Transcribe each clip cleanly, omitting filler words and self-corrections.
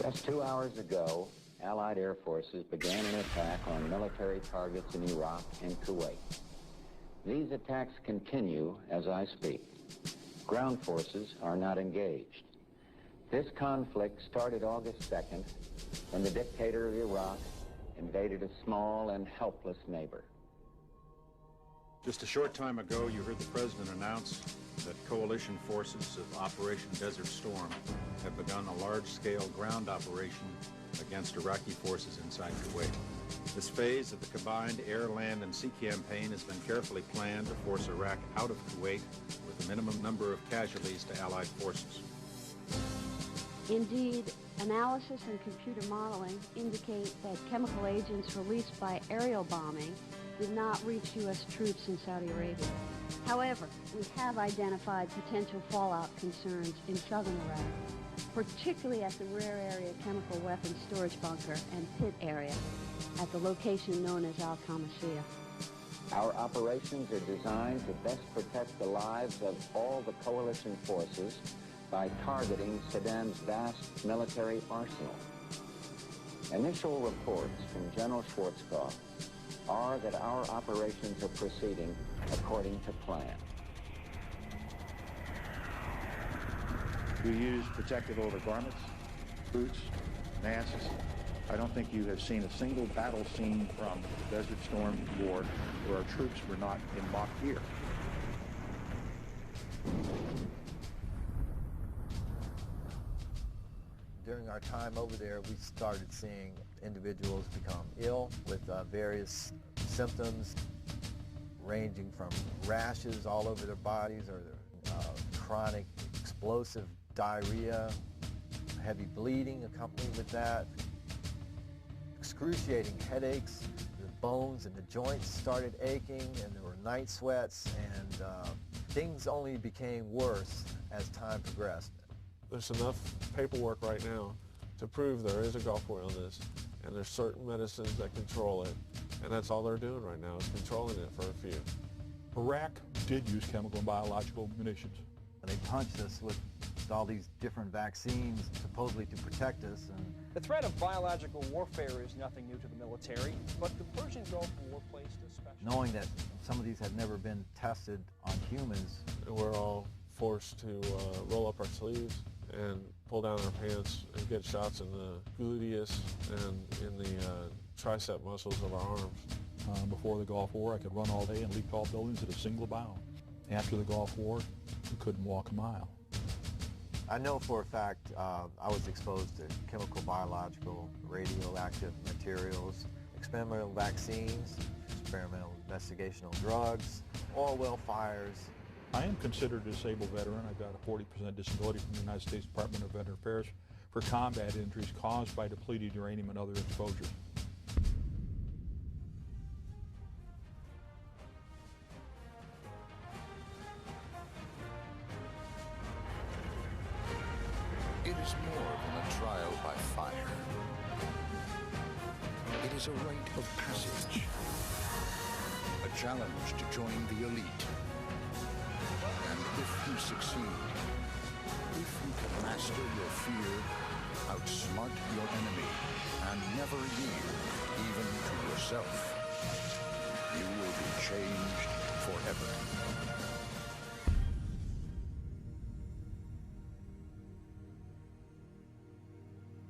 Just 2 hours ago, Allied air forces began an attack on military targets in Iraq and Kuwait. These attacks continue as I speak. Ground forces are not engaged. This conflict started August 2nd when the dictator of Iraq invaded a small and helpless neighbor. Just a short time ago, you heard the President announce that coalition forces of Operation Desert Storm have begun a large-scale ground operation against Iraqi forces inside Kuwait. This phase of the combined air, land, and sea campaign has been carefully planned to force Iraq out of Kuwait with a minimum number of casualties to Allied forces. Indeed, analysis and computer modeling indicate that chemical agents released by aerial bombing did not reach U.S. troops in Saudi Arabia. However, we have identified potential fallout concerns in southern Iraq, particularly at the rare area chemical weapons storage bunker and pit area at the location known as által. Our operations are designed to best protect the lives of all the coalition forces by targeting Saddam's vast military arsenal. Initial reports from General Schwarzkopf are that our operations are proceeding according to plan. We use protective overgarments, boots, masks. I don't think you have seen a single battle scene from Desert Storm War where our troops were not in mock gear. During our time over there, we started seeing individuals become ill with various symptoms ranging from rashes all over their bodies or chronic explosive diarrhea, heavy bleeding accompanied with that, excruciating headaches, the bones and the joints started aching, and there were night sweats, and things only became worse as time progressed. There's enough paperwork right now to prove there is a Gulf War illness, and there's certain medicines that control it, and that's all they're doing right now is controlling it for a few. Iraq did use chemical and biological munitions. And they punched us with all these different vaccines supposedly to protect us. And the threat of biological warfare is nothing new to the military, but the Persian Gulf War placed a special... Knowing that some of these had never been tested on humans. We're all forced to roll up our sleeves and pull down our pants and get shots in the gluteus and in the tricep muscles of our arms. Before the Gulf War, I could run all day and leap tall buildings at a single bound. After the Gulf War, you couldn't walk a mile. I know for a fact I was exposed to chemical, biological, radioactive materials, experimental vaccines, experimental investigational drugs, oil well fires. I am considered a disabled veteran. I've got a 40% disability from the United States Department of Veteran Affairs for combat injuries caused by depleted uranium and other exposures. It is more than a trial by fire. It is a rite of passage, a challenge to join the elite. And if you succeed, if you can master your fear, outsmart your enemy, and never yield even to yourself, you will be changed forever.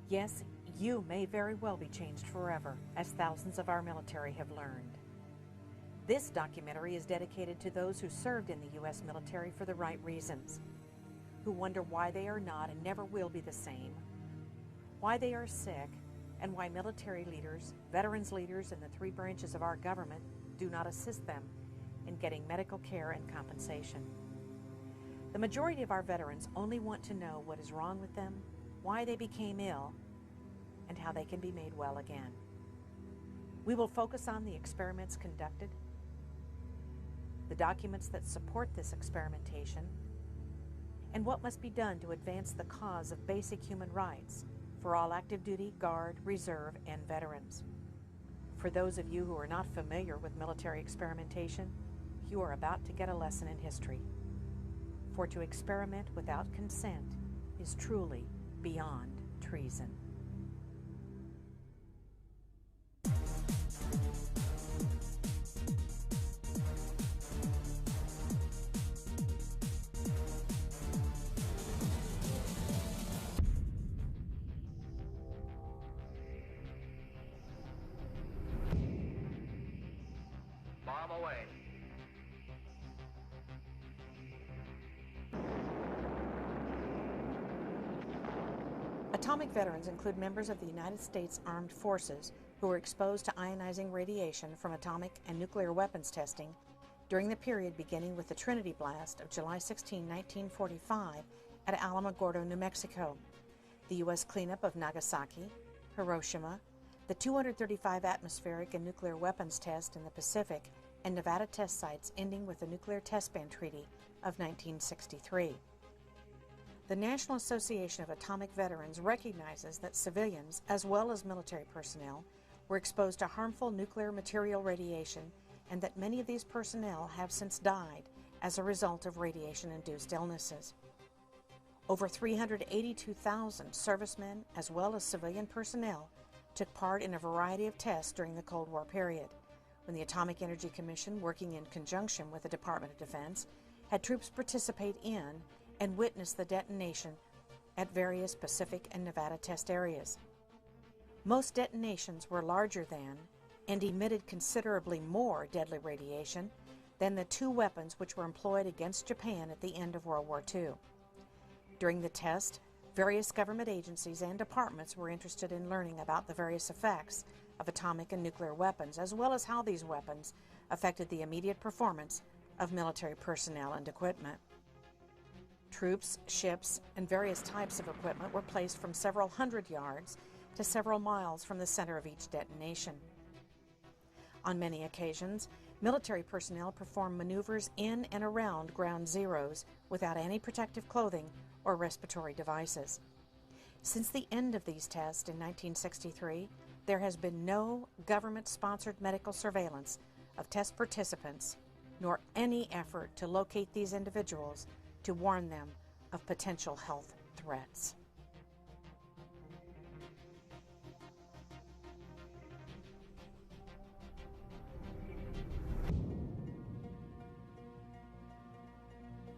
Yes, you may very well be changed forever, as thousands of our military have learned. This documentary is dedicated to those who served in the U.S. military for the right reasons, who wonder why they are not and never will be the same, why they are sick, and why military leaders, veterans leaders, and the three branches of our government do not assist them in getting medical care and compensation. The majority of our veterans only want to know what is wrong with them, why they became ill, and how they can be made well again. We will focus on the experiments conducted, the documents that support this experimentation, and what must be done to advance the cause of basic human rights for all active duty, guard, reserve, and veterans. For those of you who are not familiar with military experimentation, you are about to get a lesson in history. For to experiment without consent is truly beyond treason. away. Atomic veterans include members of the United States Armed Forces who were exposed to ionizing radiation from atomic and nuclear weapons testing during the period beginning with the Trinity blast of July 16, 1945 at Alamogordo, New Mexico, the U.S. cleanup of Nagasaki, Hiroshima, the 235 atmospheric and nuclear weapons test in the Pacific, and Nevada test sites ending with the Nuclear Test Ban Treaty of 1963. The National Association of Atomic Veterans recognizes that civilians, as well as military personnel, were exposed to harmful nuclear material radiation, and that many of these personnel have since died as a result of radiation-induced illnesses. Over 382,000 servicemen, as well as civilian personnel, took part in a variety of tests during the Cold War period, when the Atomic Energy Commission, working in conjunction with the Department of Defense, had troops participate in and witness the detonation at various Pacific and Nevada test areas. Most detonations were larger than and emitted considerably more deadly radiation than the two weapons which were employed against Japan at the end of World War II. During the test, various government agencies and departments were interested in learning about the various effects of atomic and nuclear weapons, as well as how these weapons affected the immediate performance of military personnel and equipment. Troops, ships, and various types of equipment were placed from several hundred yards to several miles from the center of each detonation. On many occasions, military personnel performed maneuvers in and around ground zeros without any protective clothing or respiratory devices. Since the end of these tests in 1963, there has been no government-sponsored medical surveillance of test participants, nor any effort to locate these individuals to warn them of potential health threats.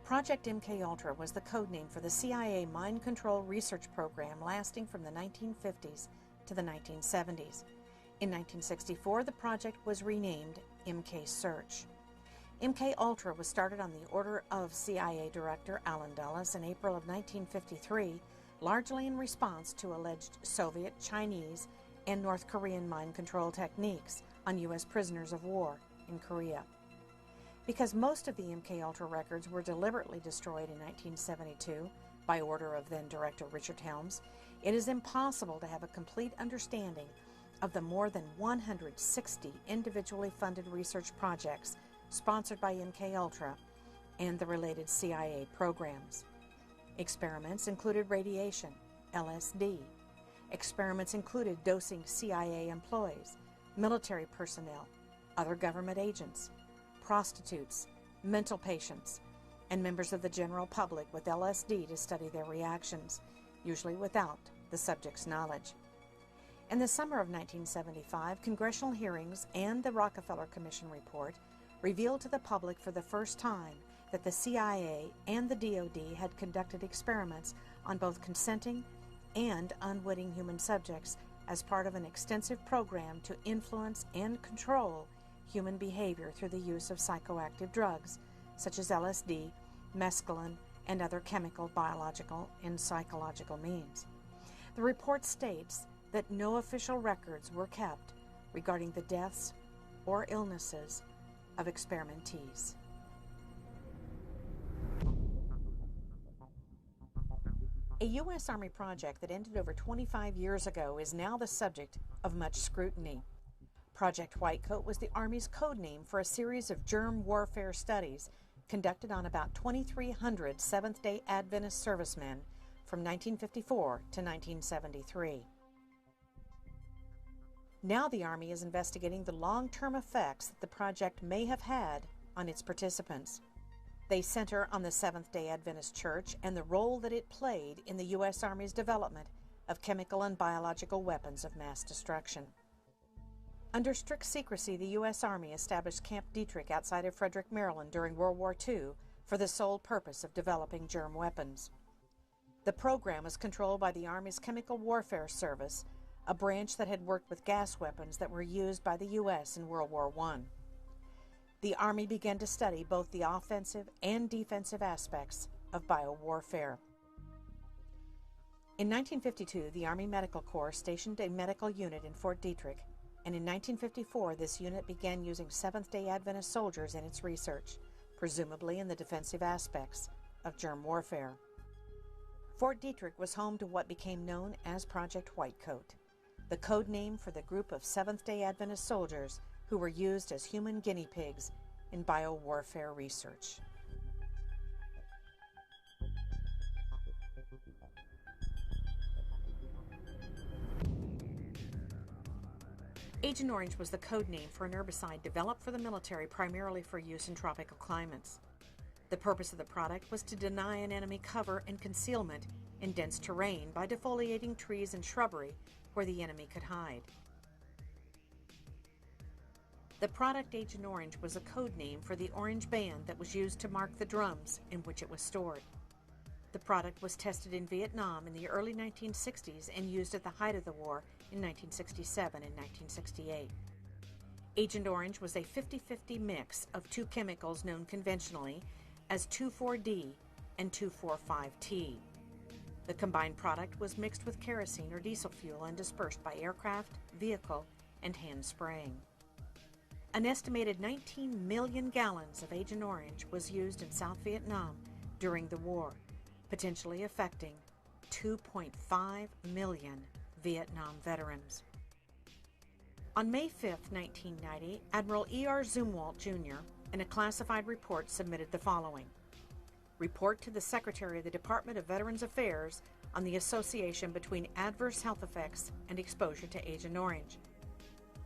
Project MKUltra was the code name for the CIA mind control research program lasting from the 1950s to the 1970s. In 1964, the project was renamed MK Search. MKUltra was started on the order of CIA Director Allen Dulles in April of 1953, largely in response to alleged Soviet, Chinese, and North Korean mind control techniques on U.S. prisoners of war in Korea. Because most of the MKUltra records were deliberately destroyed in 1972 by order of then-Director Richard Helms, it is impossible to have a complete understanding of the more than 160 individually funded research projects sponsored by MKUltra and the related CIA programs. Experiments included radiation, LSD. Experiments included dosing CIA employees, military personnel, other government agents, prostitutes, mental patients, and members of the general public with LSD to study their reactions, usually without the subject's knowledge. In the summer of 1975, congressional hearings and the Rockefeller Commission report revealed to the public for the first time that the CIA and the DoD had conducted experiments on both consenting and unwitting human subjects as part of an extensive program to influence and control human behavior through the use of psychoactive drugs such as LSD, mescaline, and other chemical, biological, and psychological means. The report states that no official records were kept regarding the deaths or illnesses of experimentees. A U.S. Army project that ended over 25 years ago is now the subject of much scrutiny. Project Whitecoat was the Army's code name for a series of germ warfare studies conducted on about 2,300 Seventh-day Adventist servicemen from 1954 to 1973. Now the Army is investigating the long-term effects that the project may have had on its participants. They center on the Seventh-day Adventist Church and the role that it played in the U.S. Army's development of chemical and biological weapons of mass destruction. Under strict secrecy, the U.S. Army established Camp Detrick outside of Frederick, Maryland during World War II for the sole purpose of developing germ weapons. The program was controlled by the Army's Chemical Warfare Service, a branch that had worked with gas weapons that were used by the U.S. in World War I. the Army began to study both the offensive and defensive aspects of biowarfare. In 1952, the Army Medical Corps stationed a medical unit in Fort Detrick, and in 1954, this unit began using Seventh-day Adventist soldiers in its research, presumably in the defensive aspects of germ warfare. Fort Detrick was home to what became known as Project Whitecoat, the code name for the group of Seventh-day Adventist soldiers who were used as human guinea pigs in biowarfare research. Agent Orange was the code name for an herbicide developed for the military primarily for use in tropical climates. The purpose of the product was to deny an enemy cover and concealment in dense terrain by defoliating trees and shrubbery where the enemy could hide. The product Agent Orange was a code name for the orange band that was used to mark the drums in which it was stored. The product was tested in Vietnam in the early 1960s and used at the height of the war in 1967 and 1968. Agent Orange was a 50-50 mix of two chemicals known conventionally as 2,4-D and 2,4,5-T. The combined product was mixed with kerosene or diesel fuel and dispersed by aircraft, vehicle, and hand spraying. An estimated 19 million gallons of Agent Orange was used in South Vietnam during the war, potentially affecting 2.5 million Vietnam veterans. On May 5, 1990, Admiral E.R. Zumwalt, Jr., in a classified report submitted the following: Report to the Secretary of the Department of Veterans Affairs on the association between adverse health effects and exposure to Agent Orange.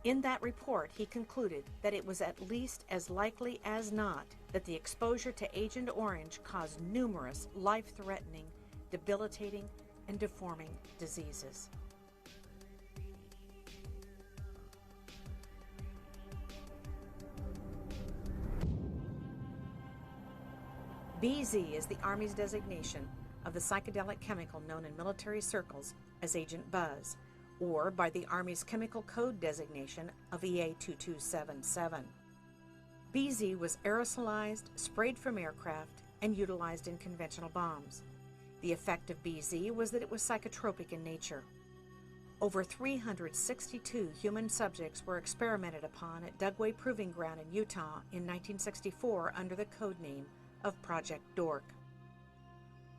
In that report, he concluded that it was at least as likely as not that the exposure to Agent Orange caused numerous life-threatening, debilitating, and deforming diseases. BZ is the Army's designation of the psychedelic chemical known in military circles as Agent Buzz, or by the Army's chemical code designation of EA-2277. BZ was aerosolized, sprayed from aircraft, and utilized in conventional bombs. The effect of BZ was that it was psychotropic in nature. Over 362 human subjects were experimented upon at Dugway Proving Ground in Utah in 1964 under the code name of Project Dork.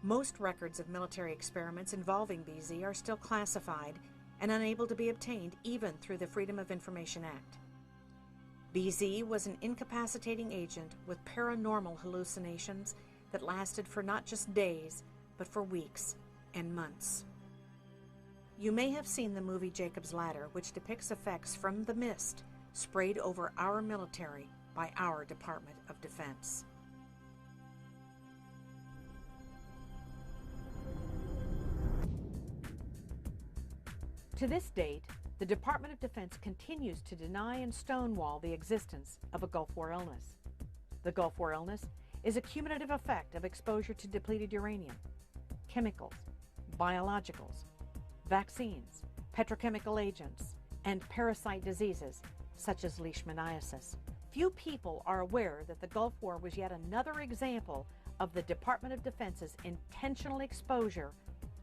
Most records of military experiments involving BZ are still classified and unable to be obtained even through the Freedom of Information Act. BZ was an incapacitating agent with paranormal hallucinations that lasted for not just days, but for weeks and months. You may have seen the movie Jacob's Ladder, which depicts effects from the mist sprayed over our military by our Department of Defense. To this date, the Department of Defense continues to deny and stonewall the existence of a Gulf War illness. The Gulf War illness is a cumulative effect of exposure to depleted uranium, chemicals, biologicals, vaccines, petrochemical agents, and parasite diseases such as leishmaniasis. Few people are aware that the Gulf War was yet another example of the Department of Defense's intentional exposure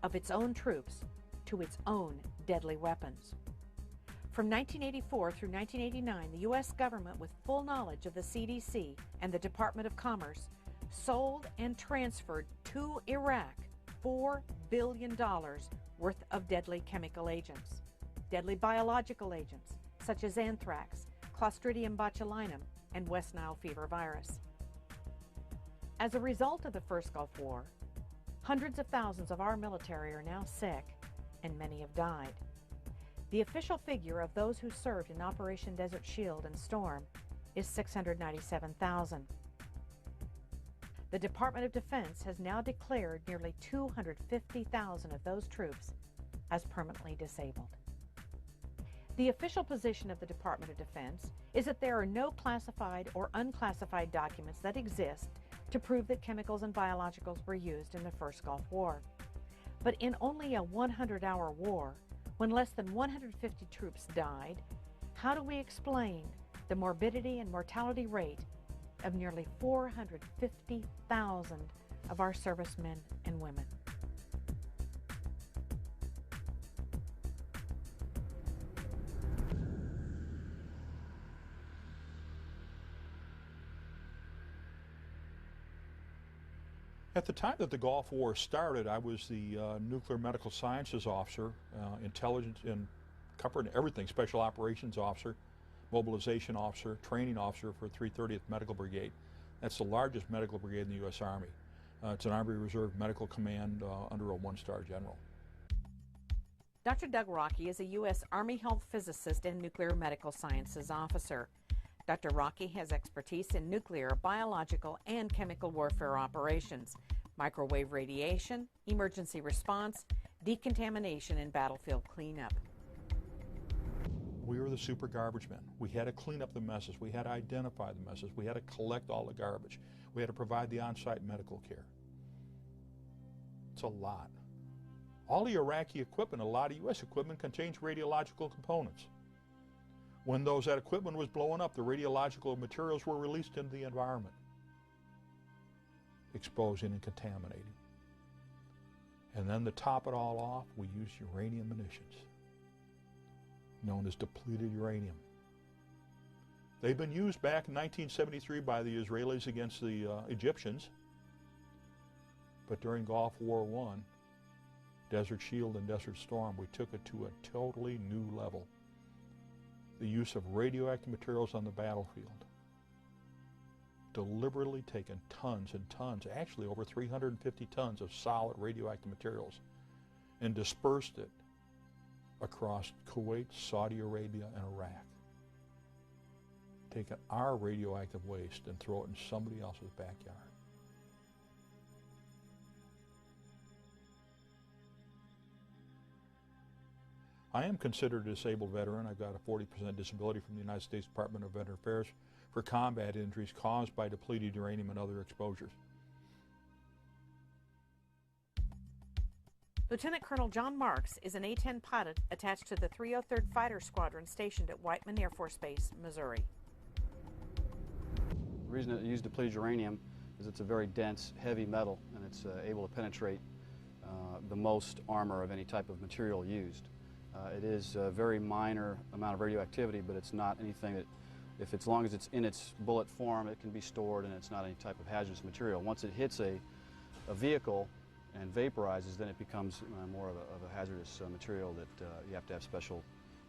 of its own troops to its own deadly weapons. From 1984 through 1989, the U.S. government, with full knowledge of the CDC and the Department of Commerce, sold and transferred to Iraq $4 billion worth of deadly chemical agents, deadly biological agents such as anthrax, Clostridium botulinum, and West Nile fever virus. As a result of the First Gulf War, hundreds of thousands of our military are now sick, and many have died. The official figure of those who served in Operation Desert Shield and Storm is 697,000. The Department of Defense has now declared nearly 250,000 of those troops as permanently disabled. The official position of the Department of Defense is that there are no classified or unclassified documents that exist to prove that chemicals and biologicals were used in the First Gulf War. But in only a 100-hour war, when less than 150 troops died, how do we explain the morbidity and mortality rate of nearly 450,000 of our servicemen and women. At the time that the Gulf War started, I was the nuclear medical sciences officer, intelligence and covering everything, special operations officer, mobilization officer, training officer for 330th Medical Brigade. That's the largest medical brigade in the U.S. Army. It's an Army Reserve Medical Command under a one-star general. Dr. Doug Rocky is a U.S. Army Health Physicist and Nuclear Medical Sciences Officer. Dr. Rocky has expertise in nuclear, biological, and chemical warfare operations, microwave radiation, emergency response, decontamination, and battlefield cleanup. We were the super garbage men. We had to clean up the messes. We had to identify the messes. We had to collect all the garbage. We had to provide the on-site medical care. It's a lot. All the Iraqi equipment, a lot of U.S. equipment, contains radiological components. When that equipment was blowing up, the radiological materials were released into the environment, exposing and contaminating. And then to top it all off, we used uranium munitions, known as depleted uranium. They've been used back in 1973 by the Israelis against the Egyptians, but during Gulf War I, Desert Shield and Desert Storm, we took it to a totally new level. The use of radioactive materials on the battlefield. Deliberately taken tons and tons, actually over 350 tons of solid radioactive materials, and dispersed it across Kuwait, Saudi Arabia, and Iraq. Taking our radioactive waste and throw it in somebody else's backyard. I am considered a disabled veteran. I've got a 40% disability from the United States Department of Veteran Affairs for combat injuries caused by depleted uranium and other exposures. Lieutenant Colonel John Marks is an A-10 pilot attached to the 303rd Fighter Squadron stationed at Whiteman Air Force Base, Missouri. The reason it used depleted uranium is it's a very dense, heavy metal, and it's able to penetrate the most armor of any type of material used. It is a very minor amount of radioactivity, but it's not anything that, as long as it's in its bullet form, it can be stored, and it's not any type of hazardous material. Once it hits a vehicle and vaporizes, then it becomes more of a hazardous material that you have to have special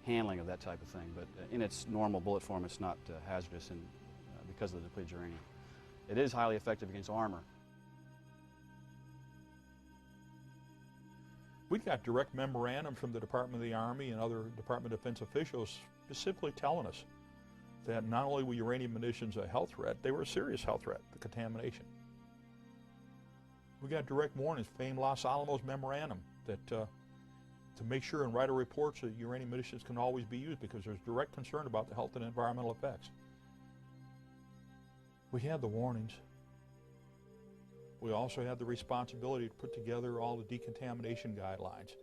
handling of that type of thing. But in its normal bullet form, it's not hazardous because of the depleted uranium. It is highly effective against armor. We got direct memorandum from the Department of the Army and other Department of Defense officials specifically telling us that not only were uranium munitions a health threat, they were a serious health threat, the contamination. We got direct warnings, famed Los Alamos memorandum, that to make sure and write a report so that uranium munitions can always be used because there's direct concern about the health and environmental effects. We had the warnings. We also had the responsibility to put together all the decontamination guidelines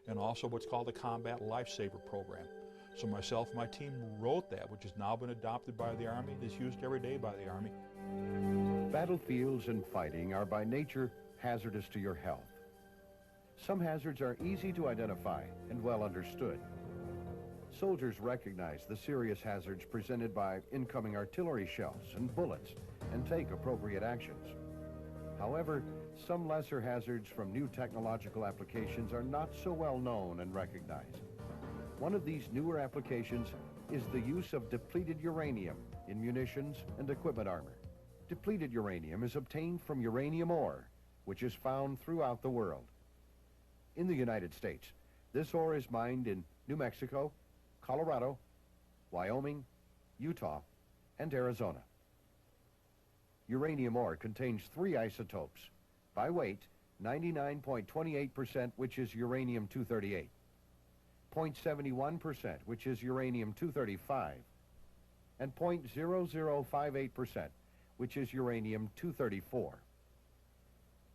and also what's called the Combat Lifesaver Program. So myself and my team wrote that, which has now been adopted by the Army and is used every day by the Army. Battlefields and fighting are by nature hazardous to your health. Some hazards are easy to identify and well understood. Soldiers recognize the serious hazards presented by incoming artillery shells and bullets and take appropriate actions. However, some lesser hazards from new technological applications are not so well known and recognized. One of these newer applications is the use of depleted uranium in munitions and equipment armor. Depleted uranium is obtained from uranium ore, which is found throughout the world. In the United States, this ore is mined in New Mexico, Colorado, Wyoming, Utah, and Arizona. Uranium ore contains 3 isotopes. By weight, 99.28%, which is uranium-238, 0.71%, which is uranium-235, and 0.0058%, which is uranium-234.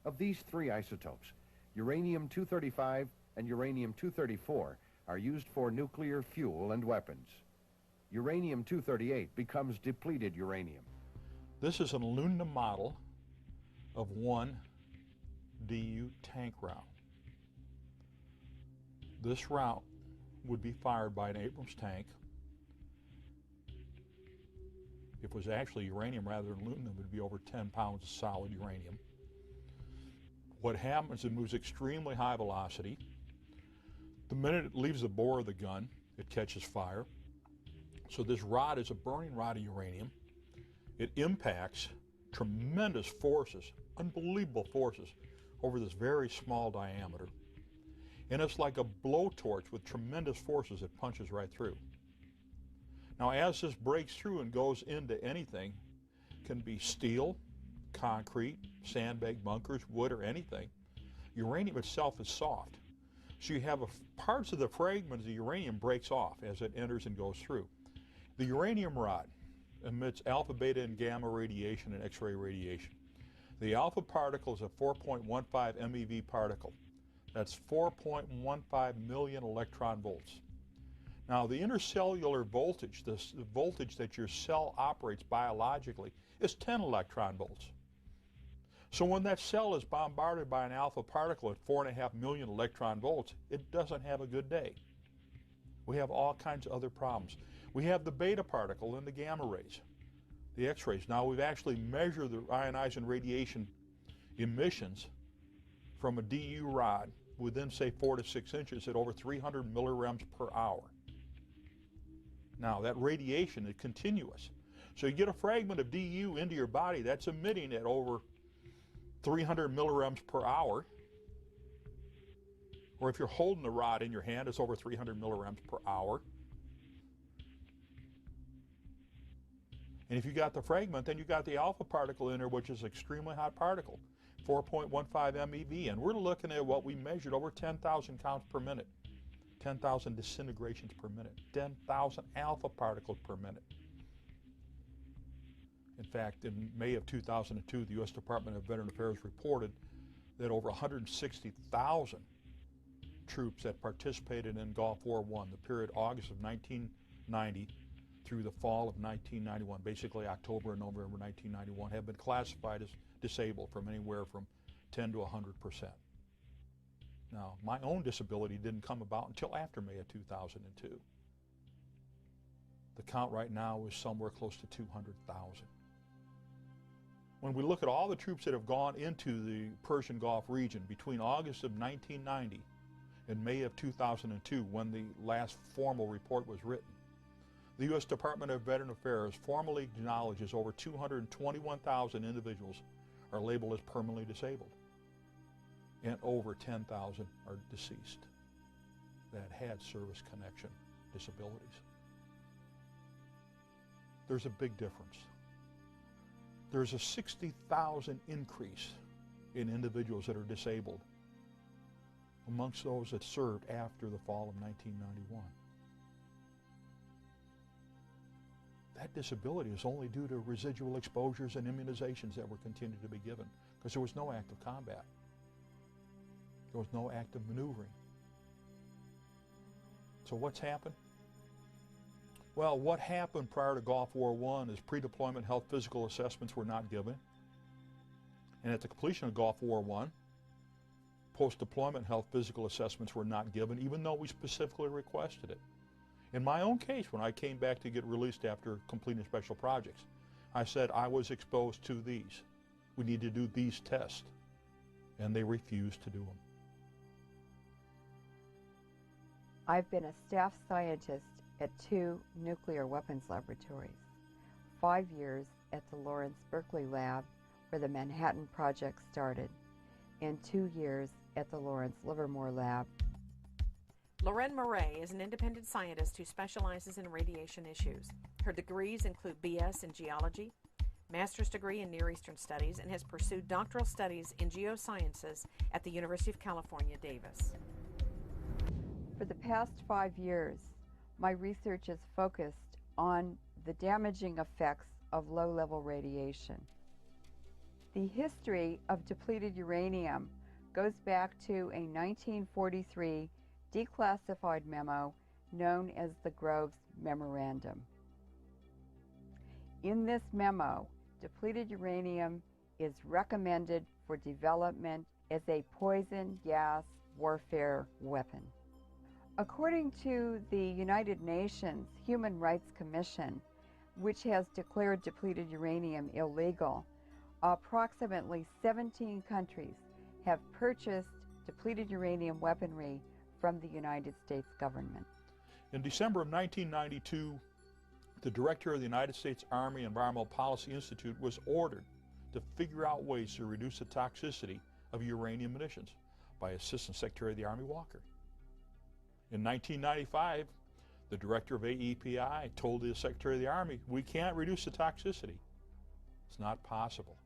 Of these 3 isotopes, uranium-235 and uranium-234 are used for nuclear fuel and weapons. Uranium-238 becomes depleted uranium. This is an aluminum model of one DU tank round. This round would be fired by an Abrams tank. If it was actually uranium rather than aluminum, it would be over 10 pounds of solid uranium. What happens, it moves extremely high velocity. The minute it leaves the bore of the gun, it catches fire. So this rod is a burning rod of uranium. It impacts tremendous forces, unbelievable forces, over this very small diameter. And it's like a blowtorch with tremendous forces that punches right through. Now, as this breaks through and goes into anything, it can be steel, concrete, sandbag bunkers, wood, or anything. Uranium itself is soft. So you have parts of the fragment of the uranium breaks off as it enters and goes through. The uranium rod emits alpha, beta, and gamma radiation and X-ray radiation. The alpha particle is a 4.15 MeV particle. That's 4.15 million electron volts. Now, the intercellular voltage, the voltage that your cell operates biologically, is 10 electron volts. So when that cell is bombarded by an alpha particle at 4.5 million electron volts, it doesn't have a good day. We have all kinds of other problems. We have the beta particle and the gamma rays, the X-rays. Now, we've actually measured the ionizing radiation emissions from a DU rod within, say, 4 to 6 inches at over 300 millirems per hour. Now, that radiation is continuous. So you get a fragment of DU into your body that's emitting at over 300 millirems per hour. Or if you're holding the rod in your hand, it's over 300 millirems per hour. And if you got the fragment, then you got the alpha particle in there, which is an extremely hot particle, 4.15 MeV. And we're looking at what we measured over 10,000 counts per minute. 10,000 disintegrations per minute, 10,000 alpha particles per minute. In fact, in May of 2002, the U.S. Department of Veteran Affairs reported that over 160,000 troops that participated in Gulf War I, the period August of 1990 through the fall of 1991, basically October and November 1991, have been classified as disabled from anywhere from 10 to 100%. Now, my own disability didn't come about until after May of 2002. The count right now is somewhere close to 200,000. When we look at all the troops that have gone into the Persian Gulf region between August of 1990 and May of 2002, when the last formal report was written, the U.S. Department of Veteran Affairs formally acknowledges over 221,000 individuals are labeled as permanently disabled, and over 10,000 are deceased that had service connection disabilities. There's a big difference. There's a 60,000 increase in individuals that are disabled amongst those that served after the fall of 1991. That disability is only due to residual exposures and immunizations that were continued to be given, because there was no active combat. There was no active maneuvering. So what's happened? Well, what happened prior to Gulf War I is pre-deployment health physical assessments were not given. And at the completion of Gulf War I, post-deployment health physical assessments were not given, even though we specifically requested it. In my own case, when I came back to get released after completing special projects, I said I was exposed to these. We need to do these tests. And they refused to do them. I've been a staff scientist at 2 nuclear weapons laboratories, 5 years at the Lawrence Berkeley Lab, where the Manhattan Project started, and 2 years at the Lawrence Livermore Lab. Lorraine Murray is an independent scientist who specializes in radiation issues. Her degrees include BS in geology, master's degree in Near Eastern Studies, and has pursued doctoral studies in geosciences at the University of California, Davis. For the past 5 years, my research is focused on the damaging effects of low-level radiation. The history of depleted uranium goes back to a 1943 declassified memo known as the Groves Memorandum. In this memo, depleted uranium is recommended for development as a poison gas warfare weapon. According to the United Nations Human Rights Commission, which has declared depleted uranium illegal, approximately 17 countries have purchased depleted uranium weaponry from the United States government. In December of 1992, the director of the United States Army Environmental Policy Institute was ordered to figure out ways to reduce the toxicity of uranium munitions by Assistant Secretary of the Army Walker. In 1995, the director of AEPI told the Secretary of the Army, we can't reduce the toxicity. It's not possible.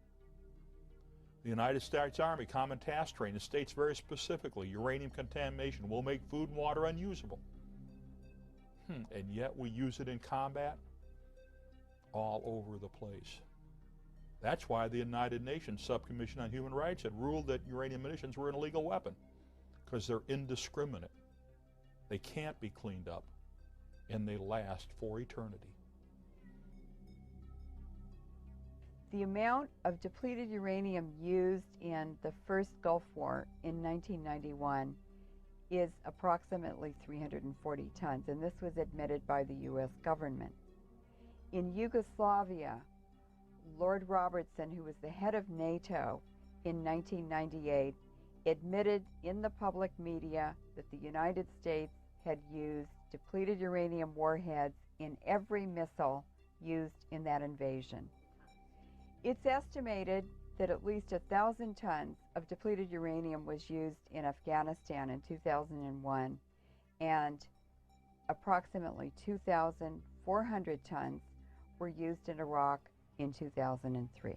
The United States Army Common Task Training states very specifically uranium contamination will make food and water unusable. And yet we use it in combat all over the place. That's why the United Nations Subcommission on Human Rights had ruled that uranium munitions were an illegal weapon, because they're indiscriminate. They can't be cleaned up, and they last for eternity. The amount of depleted uranium used in the first Gulf War in 1991 is approximately 340 tons, and this was admitted by the U.S. government. In Yugoslavia, Lord Robertson, who was the head of NATO in 1998, admitted in the public media that the United States had used depleted uranium warheads in every missile used in that invasion. It's estimated that at least 1,000 tons of depleted uranium was used in Afghanistan in 2001, and approximately 2,400 tons were used in Iraq in 2003.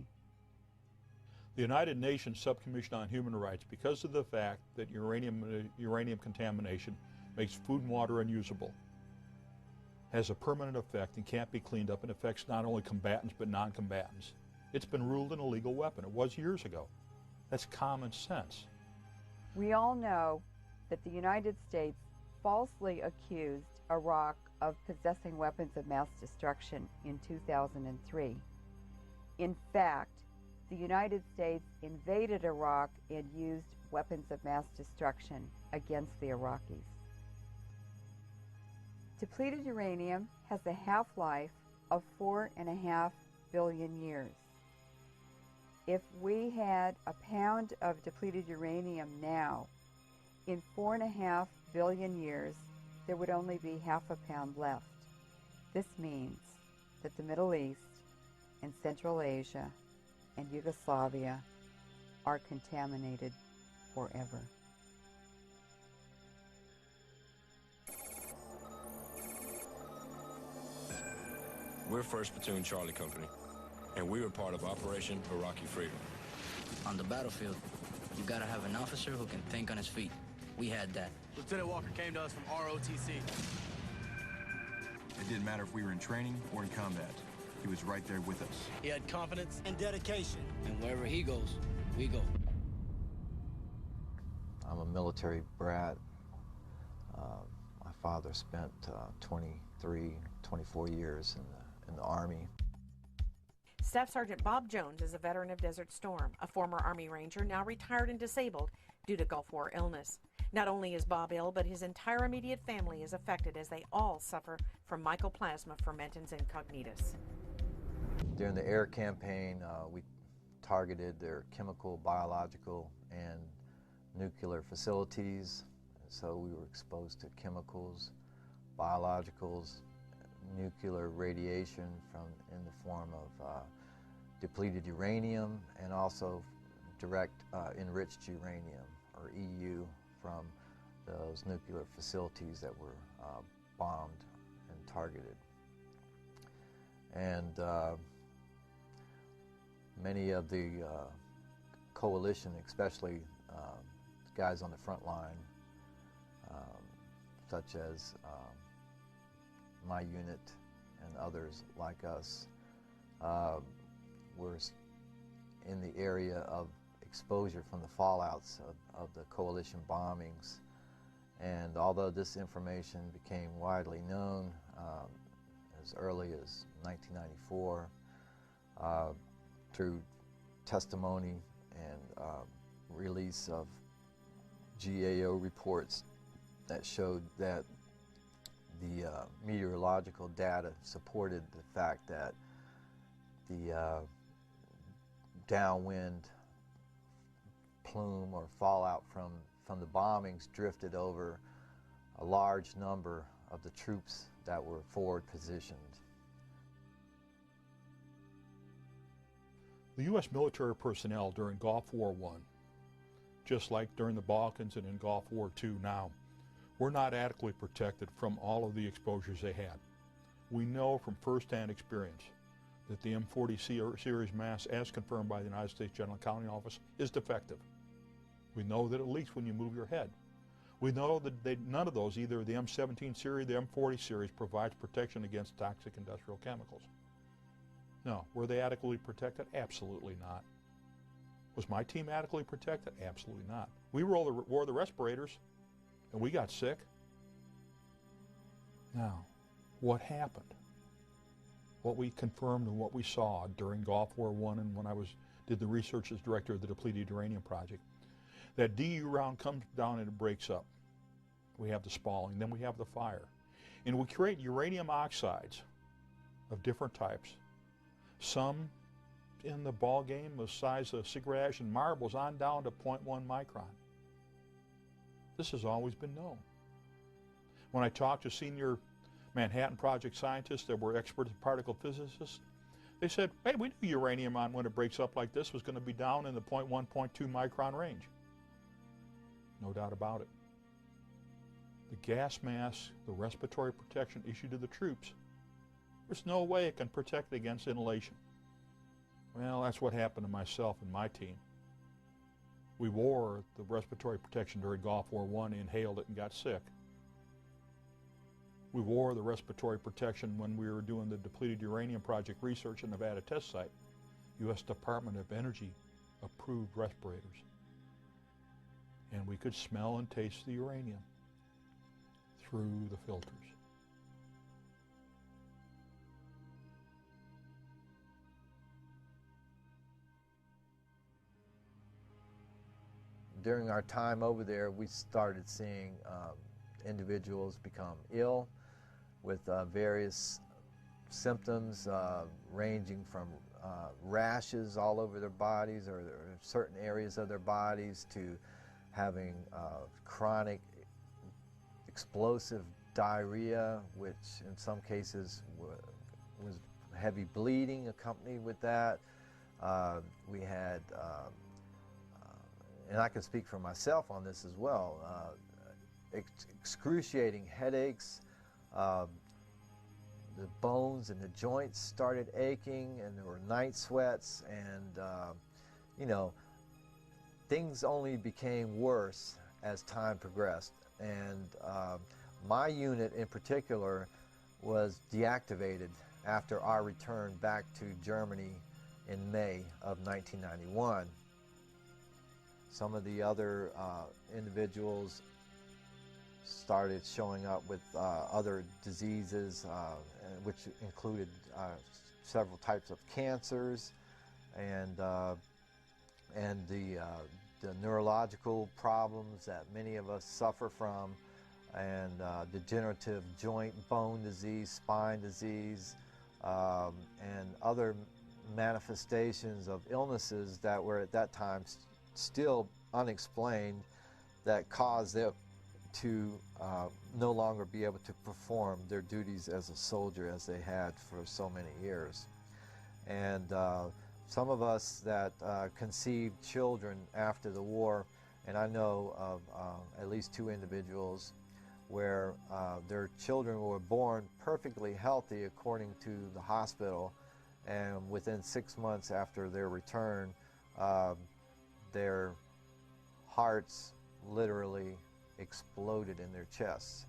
The United Nations Subcommission on Human Rights, because of the fact that uranium contamination makes food and water unusable, has a permanent effect and can't be cleaned up and affects not only combatants but non-combatants. It's been ruled an illegal weapon. It was years ago. That's common sense. We all know that the United States falsely accused Iraq of possessing weapons of mass destruction in 2003. In fact, the United States invaded Iraq and used weapons of mass destruction against the Iraqis. Depleted uranium has a half-life of 4.5 billion years. If we had a pound of depleted uranium now, in 4.5 billion years, there would only be half a pound left. This means that the Middle East and Central Asia and Yugoslavia are contaminated forever. We're 1st Platoon Charlie Company, and we were part of Operation Iraqi Freedom. On the battlefield, you gotta have an officer who can think on his feet. We had that. Lieutenant Walker came to us from ROTC. It didn't matter if we were in training or in combat. He was right there with us. He had confidence and dedication. And wherever he goes, we go. I'm a military brat. My father spent 24 years in the Army. Staff Sergeant Bob Jones is a veteran of Desert Storm, a former Army Ranger now retired and disabled due to Gulf War illness. Not only is Bob ill, but his entire immediate family is affected as they all suffer from mycoplasma fermentans incognitus. During the air campaign, we targeted their chemical, biological, and nuclear facilities. So we were exposed to chemicals, biologicals, nuclear radiation in the form of depleted uranium, and also direct enriched uranium, or EU, from those nuclear facilities that were bombed and targeted. And many of the coalition, especially guys on the front line, such as my unit and others like us, were in the area of exposure from the fallouts of the coalition bombings. And although this information became widely known as early as 1994, through testimony and release of GAO reports that showed that the meteorological data supported the fact that the downwind plume or fallout from the bombings drifted over a large number of the troops that were forward positioned. The U.S. military personnel during Gulf War I, just like during the Balkans and in Gulf War II now, were not adequately protected from all of the exposures they had. We know from first-hand experience that the M40 series mask, as confirmed by the United States General Accounting Office, is defective. We know that it leaks when you move your head. We know that none of those, either the M17 series or the M40 series, provides protection against toxic industrial chemicals. No. Were they adequately protected? Absolutely not. Was my team adequately protected? Absolutely not. We wore the respirators, and we got sick. Now, what happened? What we confirmed and what we saw during Gulf War I and when I did the research as director of the Depleted Uranium Project, that DU round comes down and it breaks up. We have the spalling, then we have the fire. And we create uranium oxides of different types. Some in the ball game the size of cigarette ash and marbles on down to 0.1 micron. This has always been known. When I talked to senior Manhattan Project scientists that were expert particle physicists, they said, hey, we knew uranium when it breaks up like this was going to be down in the 0.1, 0.2 micron range. No doubt about it. The gas mask, the respiratory protection issued to the troops, there's no way it can protect against inhalation. Well, that's what happened to myself and my team. We wore the respiratory protection during Gulf War I, inhaled it, and got sick. We wore the respiratory protection when we were doing the Depleted Uranium Project research in Nevada test site. U.S. Department of Energy approved respirators. And we could smell and taste the uranium through the filters. During our time over there, we started seeing individuals become ill with various symptoms ranging from rashes all over their bodies or certain areas of their bodies to having chronic explosive diarrhea, which in some cases was heavy bleeding accompanied with that. We had, and I can speak for myself on this as well, excruciating headaches. The bones and the joints started aching, and there were night sweats, and you know, things only became worse as time progressed. And my unit in particular was deactivated after our return back to Germany in May of 1991. Some of the other individuals started showing up with other diseases, which included several types of cancers and the neurological problems that many of us suffer from, and degenerative joint bone disease, spine disease, and other manifestations of illnesses that were at that time still unexplained, that caused them to no longer be able to perform their duties as a soldier as they had for so many years. And some of us that conceived children after the war, and I know of at least 2 individuals where their children were born perfectly healthy according to the hospital, and within 6 months after their return, their hearts literally exploded in their chests.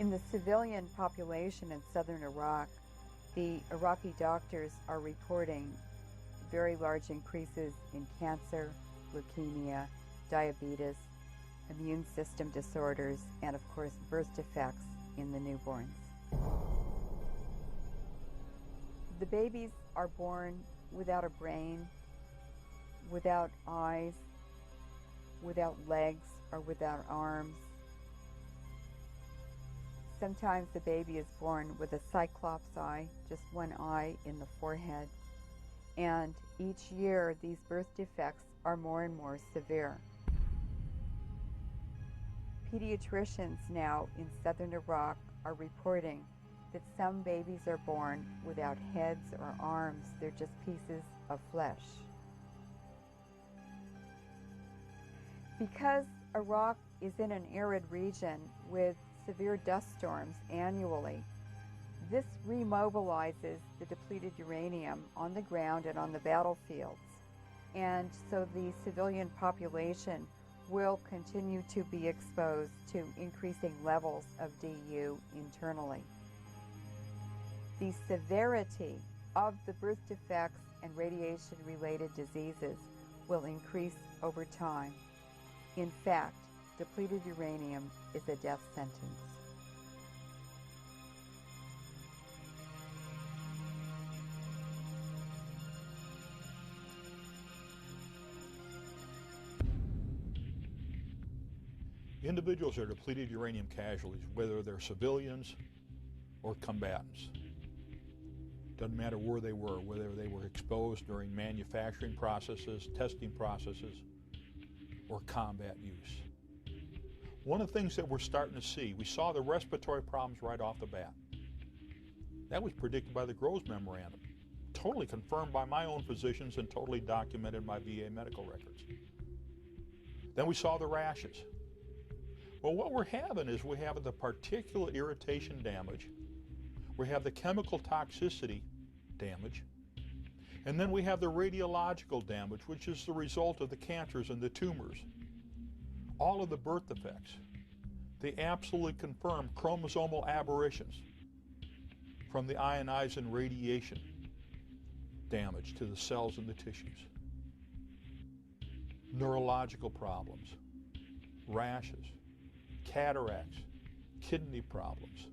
In the civilian population in southern Iraq, the Iraqi doctors are reporting very large increases in cancer, leukemia, diabetes, immune system disorders, and of course birth defects in the newborns. The babies are born without a brain, without eyes, without legs, or without arms. Sometimes the baby is born with a cyclops eye, just one eye in the forehead. And each year, these birth defects are more and more severe. Pediatricians now in southern Iraq are reporting that some babies are born without heads or arms. They're just pieces of flesh. Because Iraq is in an arid region with severe dust storms annually, this remobilizes the depleted uranium on the ground and on the battlefields. And so the civilian population will continue to be exposed to increasing levels of DU internally. The severity of the birth defects and radiation-related diseases will increase over time. In fact, depleted uranium is a death sentence. Individuals are depleted uranium casualties, whether they're civilians or combatants. Doesn't matter where they were, whether they were exposed during manufacturing processes, testing processes, or combat use. One of the things that we're starting to see, we saw the respiratory problems right off the bat. That was predicted by the Groves Memorandum, totally confirmed by my own physicians and totally documented by VA medical records. Then we saw the rashes. Well, what we're having is we have the particulate irritation damage, we have the chemical toxicity damage, and then we have the radiological damage, which is the result of the cancers and the tumors. All of the birth defects, they absolutely confirm chromosomal aberrations from the ionizing radiation damage to the cells and the tissues. Neurological problems, rashes, cataracts, kidney problems.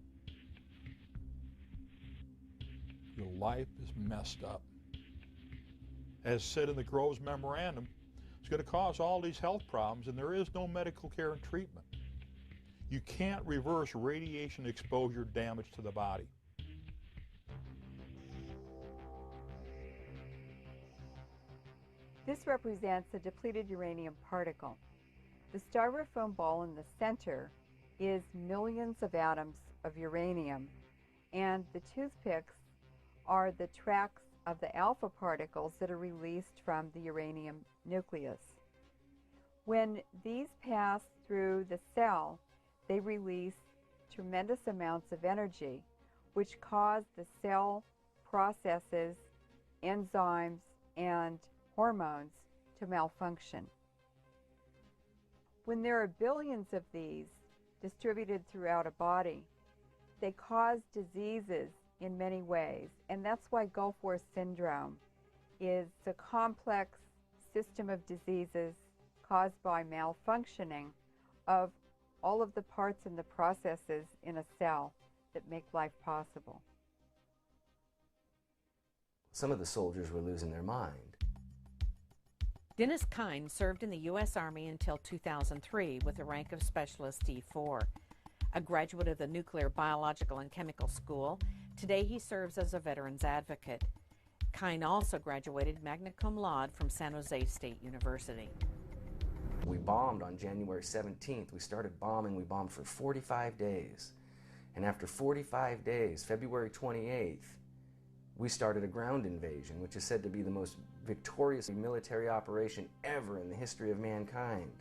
Your life is messed up. As said in the Groves Memorandum, it's going to cause all these health problems, and there is no medical care and treatment. You can't reverse radiation exposure damage to the body. This represents a depleted uranium particle. The styrofoam ball in the center is millions of atoms of uranium, and the toothpicks are the tracks of the alpha particles that are released from the uranium nucleus. When these pass through the cell, they release tremendous amounts of energy, which cause the cell processes, enzymes, and hormones to malfunction. When there are billions of these distributed throughout a body, they cause diseases in many ways, and that's why Gulf War syndrome is a complex system of diseases caused by malfunctioning of all of the parts and the processes in a cell that make life possible. Some of the soldiers were losing their mind. Dennis Kine served in the U.S. Army until 2003 with the rank of Specialist D4. A graduate of the Nuclear, Biological, and Chemical School, today he serves as a veterans advocate. Kine also graduated magna cum laude from San Jose State University. We bombed on January 17th. We started bombing. We bombed for 45 days. And after 45 days, February 28th, we started a ground invasion, which is said to be the most victorious military operation ever in the history of mankind.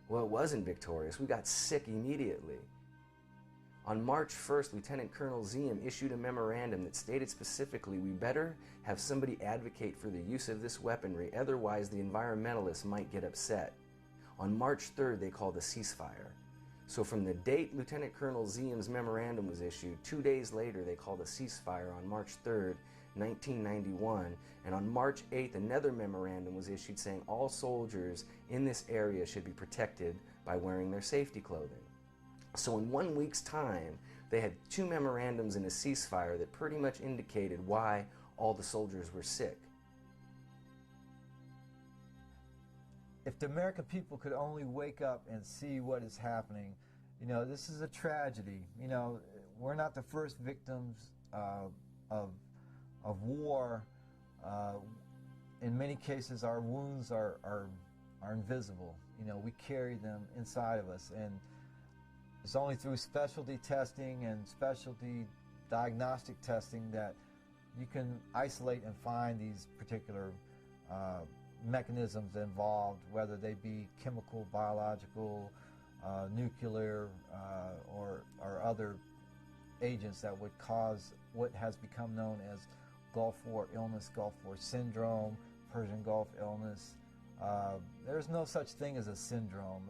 Well, it wasn't victorious. We got sick immediately. On March 1st, Lieutenant Colonel Ziem issued a memorandum that stated specifically, we better have somebody advocate for the use of this weaponry, otherwise the environmentalists might get upset. On March 3rd, they called a ceasefire. So from the date Lieutenant Colonel Ziem's memorandum was issued, 2 days later they called a ceasefire on March 3rd, 1991, and on March 8th another memorandum was issued saying all soldiers in this area should be protected by wearing their safety clothing. So in 1 week's time, they had 2 memorandums and a ceasefire that pretty much indicated why all the soldiers were sick. If the American people could only wake up and see what is happening, you know, this is a tragedy. You know, we're not the first victims of war. In many cases, our wounds are invisible. You know, we carry them inside of us, and it's only through specialty testing and specialty diagnostic testing that you can isolate and find these particular mechanisms involved, whether they be chemical, biological, nuclear, or other agents that would cause what has become known as Gulf War illness, Gulf War syndrome, Persian Gulf illness. There's no such thing as a syndrome.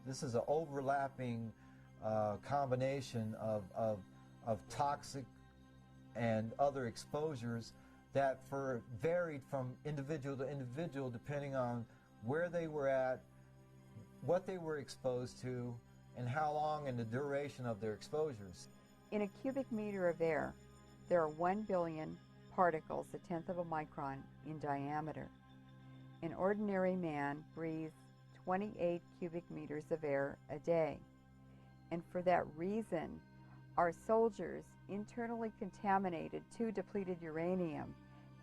This is an overlapping combination of toxic and other exposures that varied from individual to individual depending on where they were at, what they were exposed to, and how long and the duration of their exposures. In a cubic meter of air, there are 1 billion particles, a tenth of a micron, in diameter. An ordinary man breathes 28 cubic meters of air a day. And for that reason, our soldiers, internally contaminated to depleted uranium,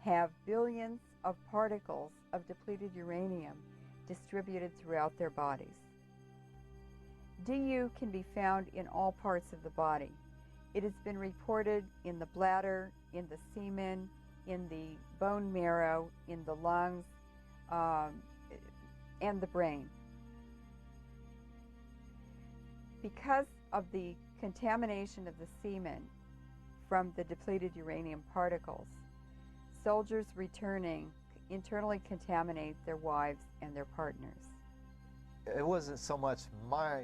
have billions of particles of depleted uranium distributed throughout their bodies. DU can be found in all parts of the body. It has been reported in the bladder, in the semen, in the bone marrow, in the lungs, and the brain. Because of the contamination of the semen from the depleted uranium particles, soldiers returning internally contaminate their wives and their partners. It wasn't so much my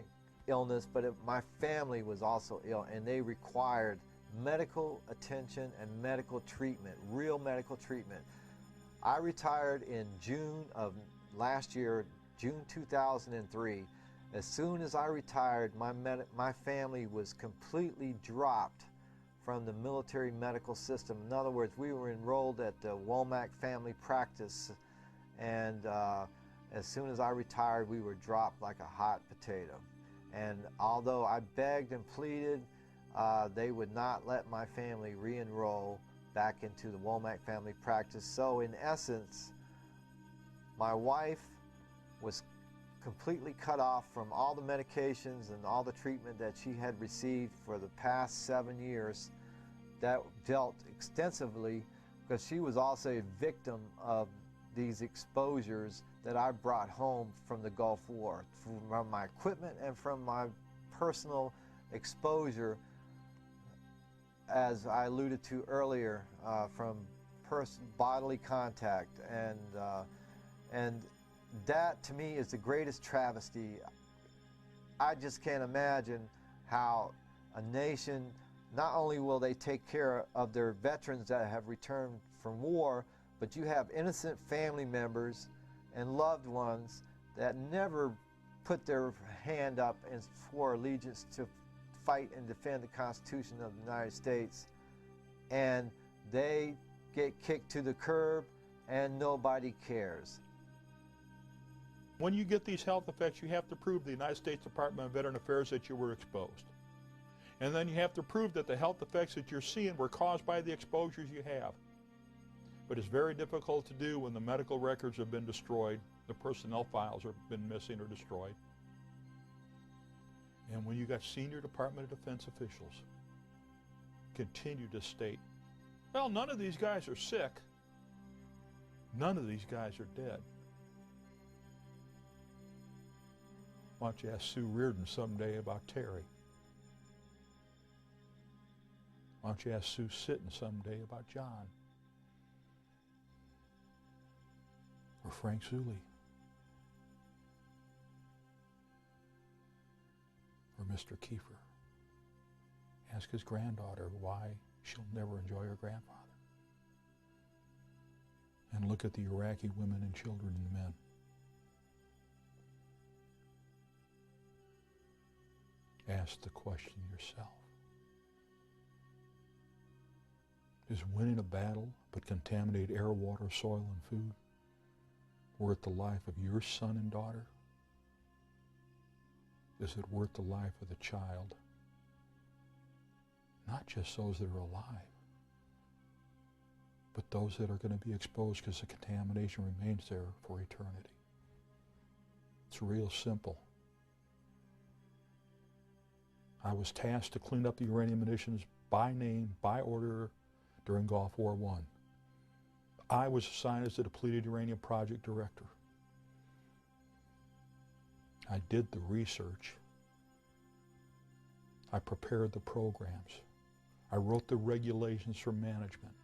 illness, but my family was also ill, and they required medical attention and medical treatment, real medical treatment. I retired in June of last year, June 2003. As soon as I retired, my family was completely dropped from the military medical system. In other words, we were enrolled at the Womack Family Practice, and as soon as I retired, we were dropped like a hot potato. And although I begged and pleaded, they would not let my family re-enroll back into the Womack Family Practice. So in essence, my wife was completely cut off from all the medications and all the treatment that she had received for the past 7 years that dealt extensively, because she was also a victim of these exposures that I brought home from the Gulf War, from my equipment and from my personal exposure, as I alluded to earlier, from bodily contact, and that to me is the greatest travesty. I just can't imagine how a nation, not only will they take care of their veterans that have returned from war, but you have innocent family members and loved ones that never put their hand up and swore allegiance to fight and defend the Constitution of the United States, and they get kicked to the curb and nobody cares. When you get these health effects, you have to prove the United States Department of Veteran Affairs that you were exposed. And then you have to prove that the health effects that you're seeing were caused by the exposures you have. But it's very difficult to do when the medical records have been destroyed, the personnel files have been missing or destroyed. And when you got senior Department of Defense officials continue to state, well, none of these guys are sick. None of these guys are dead. Why don't you ask Sue Reardon someday about Terry? Why don't you ask Sue Sitten someday about John? Or Frank Zuley? or Mr. Kiefer. Ask his granddaughter why she'll never enjoy her grandfather. And look at the Iraqi women and children and men. Ask the question yourself. Is winning a battle but contaminate air, water, soil, and food worth the life of your son and daughter? Is it worth the life of the child? Not just those that are alive, but those that are going to be exposed because the contamination remains there for eternity. It's real simple. I was tasked to clean up the uranium munitions by name, by order, during Gulf War I. I was assigned as the depleted uranium project director. I did the research. I prepared the programs. I wrote the regulations for management.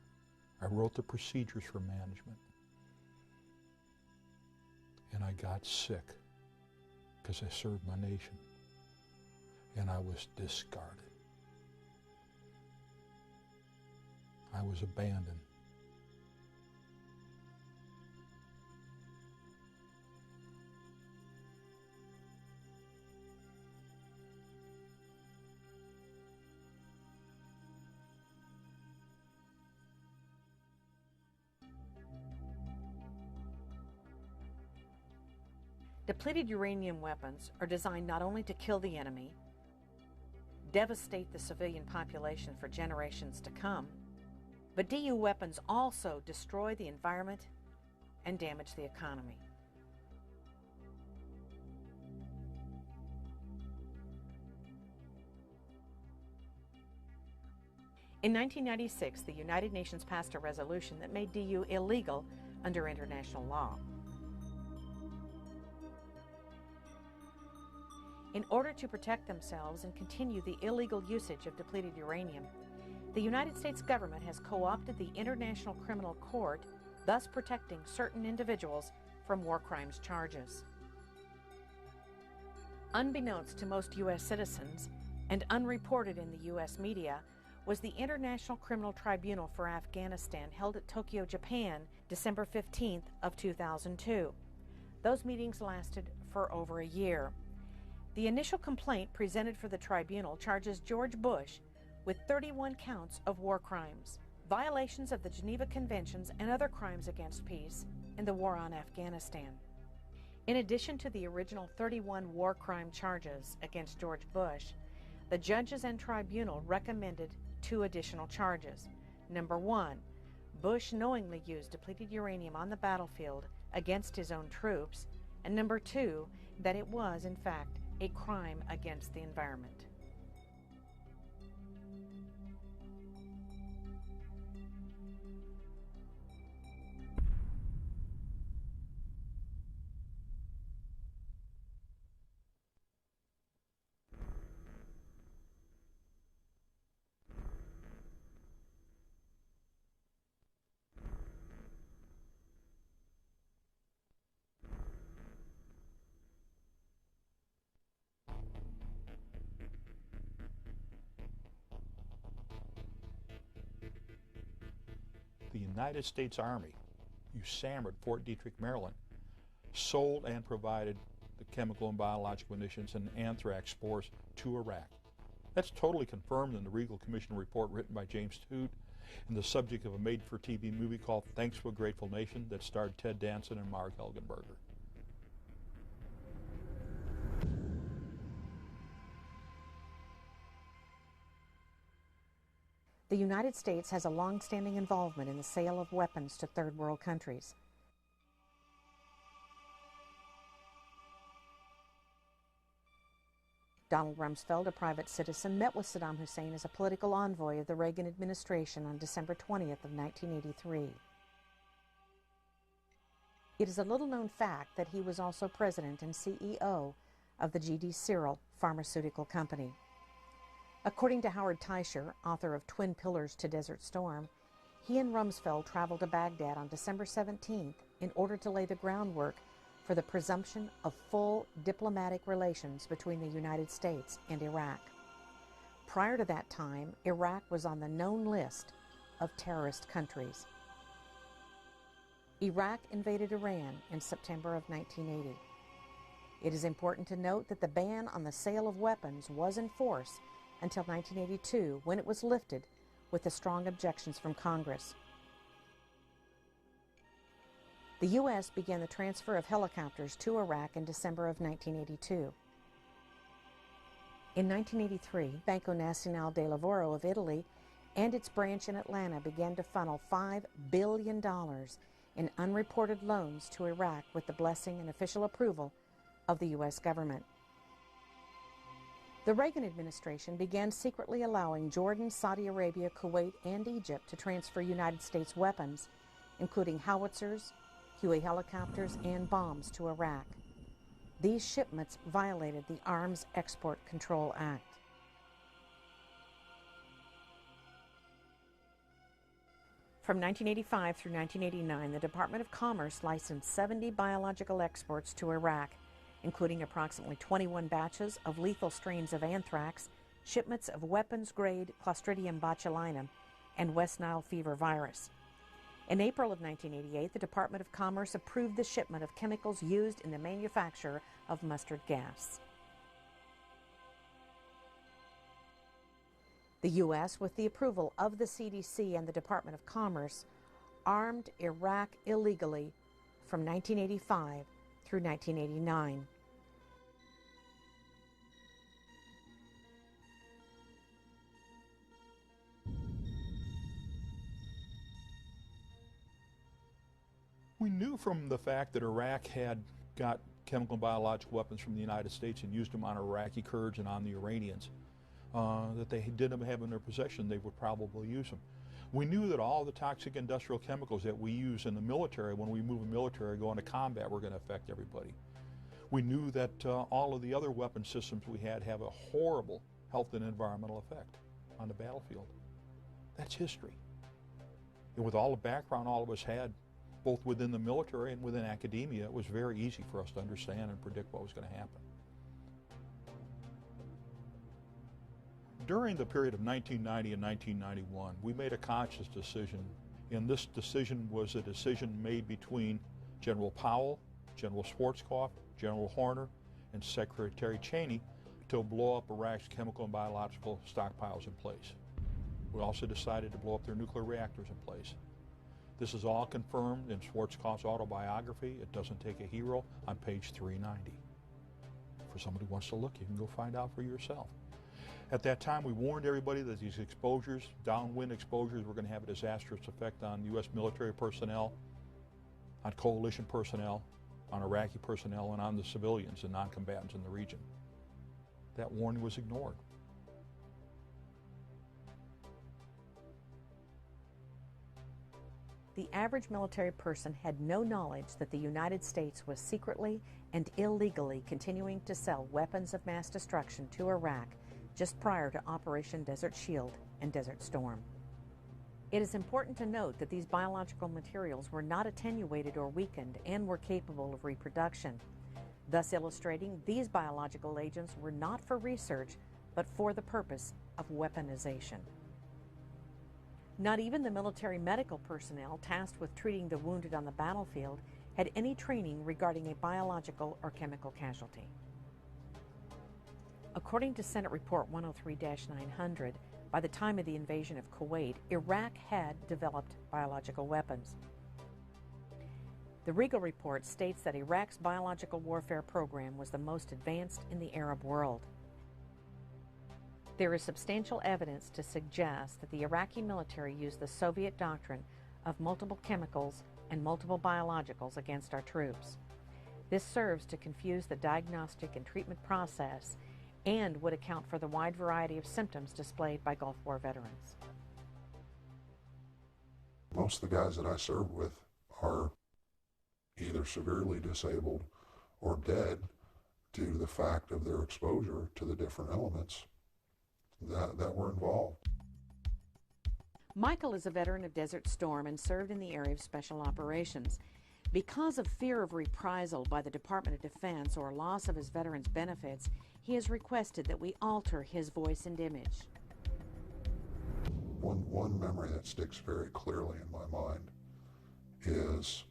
I wrote the procedures for management. And I got sick because I served my nation. And I was discarded. I was abandoned. Depleted uranium weapons are designed not only to kill the enemy, devastate the civilian population for generations to come, but DU weapons also destroy the environment and damage the economy. In 1996, the United Nations passed a resolution that made DU illegal under international law. In order to protect themselves and continue the illegal usage of depleted uranium, the United States government has co-opted the International Criminal Court, thus protecting certain individuals from war crimes charges. Unbeknownst to most U.S. citizens and unreported in the U.S. media was the International Criminal Tribunal for Afghanistan held at Tokyo, Japan, December 15th of 2002. Those meetings lasted for over a year. The initial complaint presented for the tribunal charges George Bush with 31 counts of war crimes, violations of the Geneva Conventions and other crimes against peace in the war on Afghanistan. In addition to the original 31 war crime charges against George Bush, the judges and tribunal recommended 2 additional charges. Number 1, Bush knowingly used depleted uranium on the battlefield against his own troops, and number 2, that it was, in fact, a crime against the environment. The United States Army, USAMR at Fort Detrick, Maryland, sold and provided the chemical and biological munitions and anthrax spores to Iraq. That's totally confirmed in the Regal Commission report written by James Toot and the subject of a made-for-TV movie called Thanks to a Grateful Nation that starred Ted Danson and Mark Helgenberger. The United States has a long-standing involvement in the sale of weapons to third world countries. Donald Rumsfeld, a private citizen, met with Saddam Hussein as a political envoy of the Reagan administration on December 20th of 1983. It is a little-known fact that he was also president and CEO of the G.D. Cyril Pharmaceutical Company. According to Howard Teicher, author of Twin Pillars to Desert Storm, he and Rumsfeld traveled to Baghdad on December 17th in order to lay the groundwork for the presumption of full diplomatic relations between the United States and Iraq. Prior to that time, Iraq was on the known list of terrorist countries. Iraq invaded Iran in September of 1980. It is important to note that the ban on the sale of weapons was in force until 1982, when it was lifted with the strong objections from Congress. The U.S. began the transfer of helicopters to Iraq in December of 1982. In 1983, Banco Nazionale del Lavoro of Italy and its branch in Atlanta began to funnel $5 billion in unreported loans to Iraq with the blessing and official approval of the U.S. government. The Reagan administration began secretly allowing Jordan, Saudi Arabia, Kuwait, and Egypt to transfer United States weapons, including howitzers, Huey helicopters, and bombs to Iraq. These shipments violated the Arms Export Control Act. From 1985 through 1989, the Department of Commerce licensed 70 biological exports to Iraq, including approximately 21 batches of lethal strains of anthrax, shipments of weapons-grade Clostridium botulinum, and West Nile fever virus. In April of 1988, the Department of Commerce approved the shipment of chemicals used in the manufacture of mustard gas. The U.S., with the approval of the CDC and the Department of Commerce, armed Iraq illegally from 1985 through 1989. We knew from the fact that Iraq had got chemical and biological weapons from the United States and used them on Iraqi Kurds and on the Iranians, that they didn't have in their possession, they would probably use them. We knew that all the toxic industrial chemicals that we use in the military, when we move a military, go into combat, were going to affect everybody. We knew that all of the other weapon systems we had have a horrible health and environmental effect on the battlefield. That's history. And with all the background all of us had, both within the military and within academia, it was very easy for us to understand and predict what was going to happen. During the period of 1990 and 1991, we made a conscious decision, and this decision was a decision made between General Powell, General Schwarzkopf, General Horner, and Secretary Cheney to blow up Iraq's chemical and biological stockpiles in place. We also decided to blow up their nuclear reactors in place. This is all confirmed in Schwarzkopf's autobiography, It Doesn't Take a Hero, on page 390. For somebody who wants to look, you can go find out for yourself. At that time, we warned everybody that these exposures, downwind exposures, were going to have a disastrous effect on U.S. military personnel, on coalition personnel, on Iraqi personnel, and on the civilians and non-combatants in the region. That warning was ignored. The average military person had no knowledge that the United States was secretly and illegally continuing to sell weapons of mass destruction to Iraq just prior to Operation Desert Shield and Desert Storm. It is important to note that these biological materials were not attenuated or weakened and were capable of reproduction, thus illustrating these biological agents were not for research, but for the purpose of weaponization. Not even the military medical personnel tasked with treating the wounded on the battlefield had any training regarding a biological or chemical casualty. According to Senate Report 103-900, by the time of the invasion of Kuwait, Iraq had developed biological weapons. The Regal Report states that Iraq's biological warfare program was the most advanced in the Arab world. There is substantial evidence to suggest that the Iraqi military used the Soviet doctrine of multiple chemicals and multiple biologicals against our troops. This serves to confuse the diagnostic and treatment process and would account for the wide variety of symptoms displayed by Gulf War veterans. Most of the guys that I served with are either severely disabled or dead due to the fact of their exposure to the different elements that were involved. Michael is a veteran of Desert Storm and served in the area of special operations. Because of fear of reprisal by the Department of Defense or loss of his veterans' benefits, he has requested that we alter his voice and image. One memory that sticks very clearly in my mind is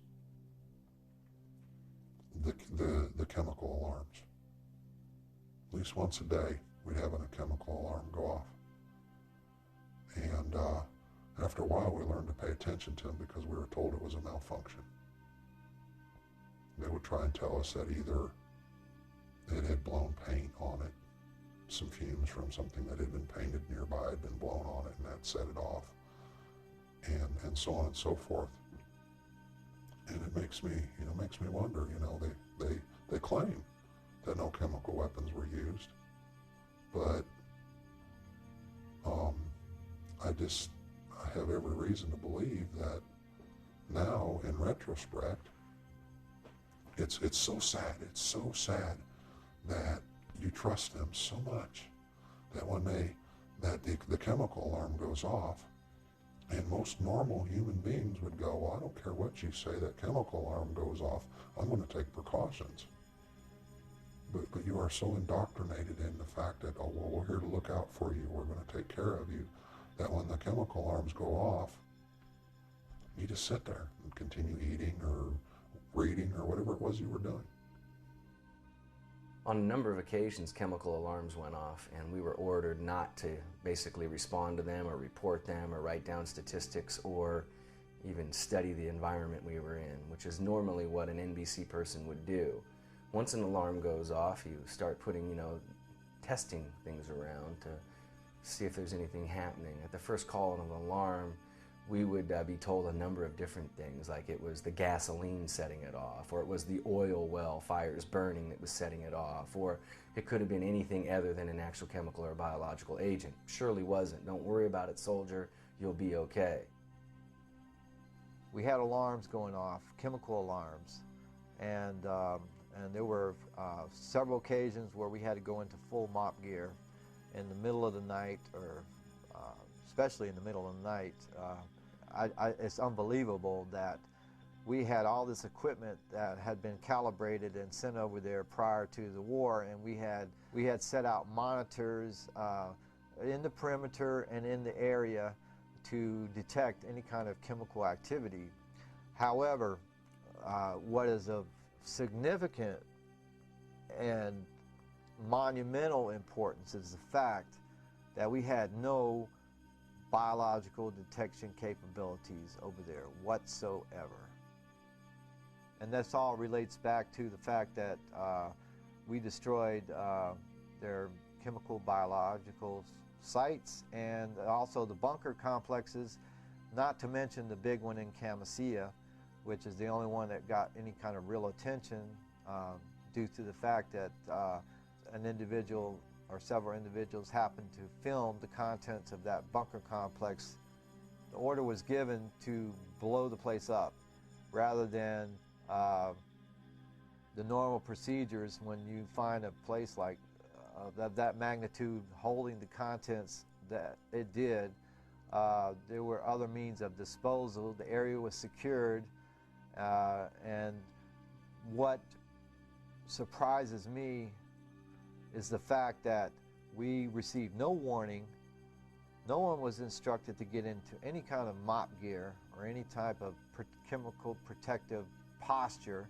the chemical alarms. At least once a day, we'd have a chemical alarm go off. And after a while, we learned to pay attention to them because we were told it was a malfunction. They would try and tell us that either it had blown paint on it, some fumes from something that had been painted nearby had been blown on it, and that set it off, and so on and so forth. And it makes me wonder. They claim that no chemical weapons were used, but I have every reason to believe that now, in retrospect, it's so sad. It's so sad that you trust them so much that when the chemical alarm goes off, and most normal human beings would go, well, I don't care what you say, that chemical alarm goes off, I'm going to take precautions. But you are so indoctrinated in the fact that, oh, well, we're here to look out for you, we're going to take care of you, that when the chemical alarms go off, you just sit there and continue eating or reading or whatever it was you were doing. On a number of occasions, chemical alarms went off, and we were ordered not to basically respond to them or report them or write down statistics or even study the environment we were in, which is normally what an NBC person would do. Once an alarm goes off, you start putting, testing things around to see if there's anything happening. At the first call of an alarm, we would be told a number of different things, like it was the gasoline setting it off, or it was the oil well fires burning that was setting it off, or it could have been anything other than an actual chemical or biological agent. Surely wasn't. Don't worry about it, soldier. You'll be okay. We had alarms going off, chemical alarms, and there were several occasions where we had to go into full mop gear in the middle of the night, or especially in the middle of the night. It's unbelievable that we had all this equipment that had been calibrated and sent over there prior to the war, and we had set out monitors in the perimeter and in the area to detect any kind of chemical activity. However, what is of significant and monumental importance is the fact that we had no biological detection capabilities over there whatsoever. And this all relates back to the fact that we destroyed their chemical biological sites and also the bunker complexes, not to mention the big one in Camisea, which is the only one that got any kind of real attention due to the fact that an individual or several individuals happened to film the contents of that bunker complex. The order was given to blow the place up rather than the normal procedures when you find a place like that magnitude holding the contents that it did. There were other means of disposal. The area was secured, and what surprises me is the fact that we received no warning. No one was instructed to get into any kind of mop gear or any type of chemical protective posture,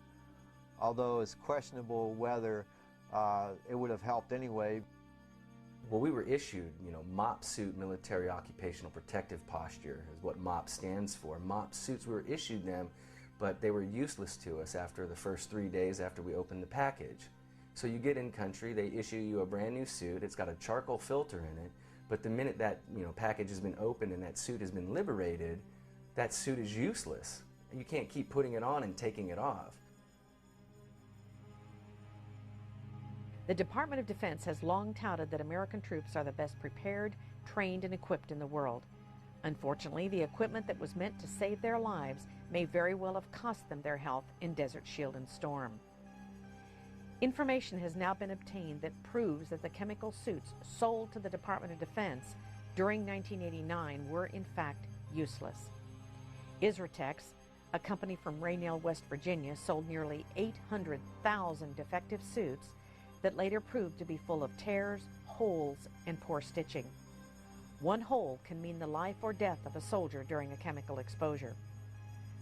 although it's questionable whether it would have helped anyway. Well, we were issued, MOP suit, military occupational protective posture is what MOP stands for. MOP suits, we were issued them, but they were useless to us after the first 3 days after we opened the package. So you get in country, they issue you a brand new suit, it's got a charcoal filter in it, but the minute that package has been opened and that suit has been liberated, that suit is useless. You can't keep putting it on and taking it off. The Department of Defense has long touted that American troops are the best prepared, trained, and equipped in the world. Unfortunately, the equipment that was meant to save their lives may very well have cost them their health in Desert Shield and Storm. Information has now been obtained that proves that the chemical suits sold to the Department of Defense during 1989 were in fact useless. Isratex, A company from Raynell, West Virginia sold nearly 800,000 defective suits that later proved to be full of tears, holes, and poor stitching. One hole can mean the life or death of a soldier during a chemical exposure.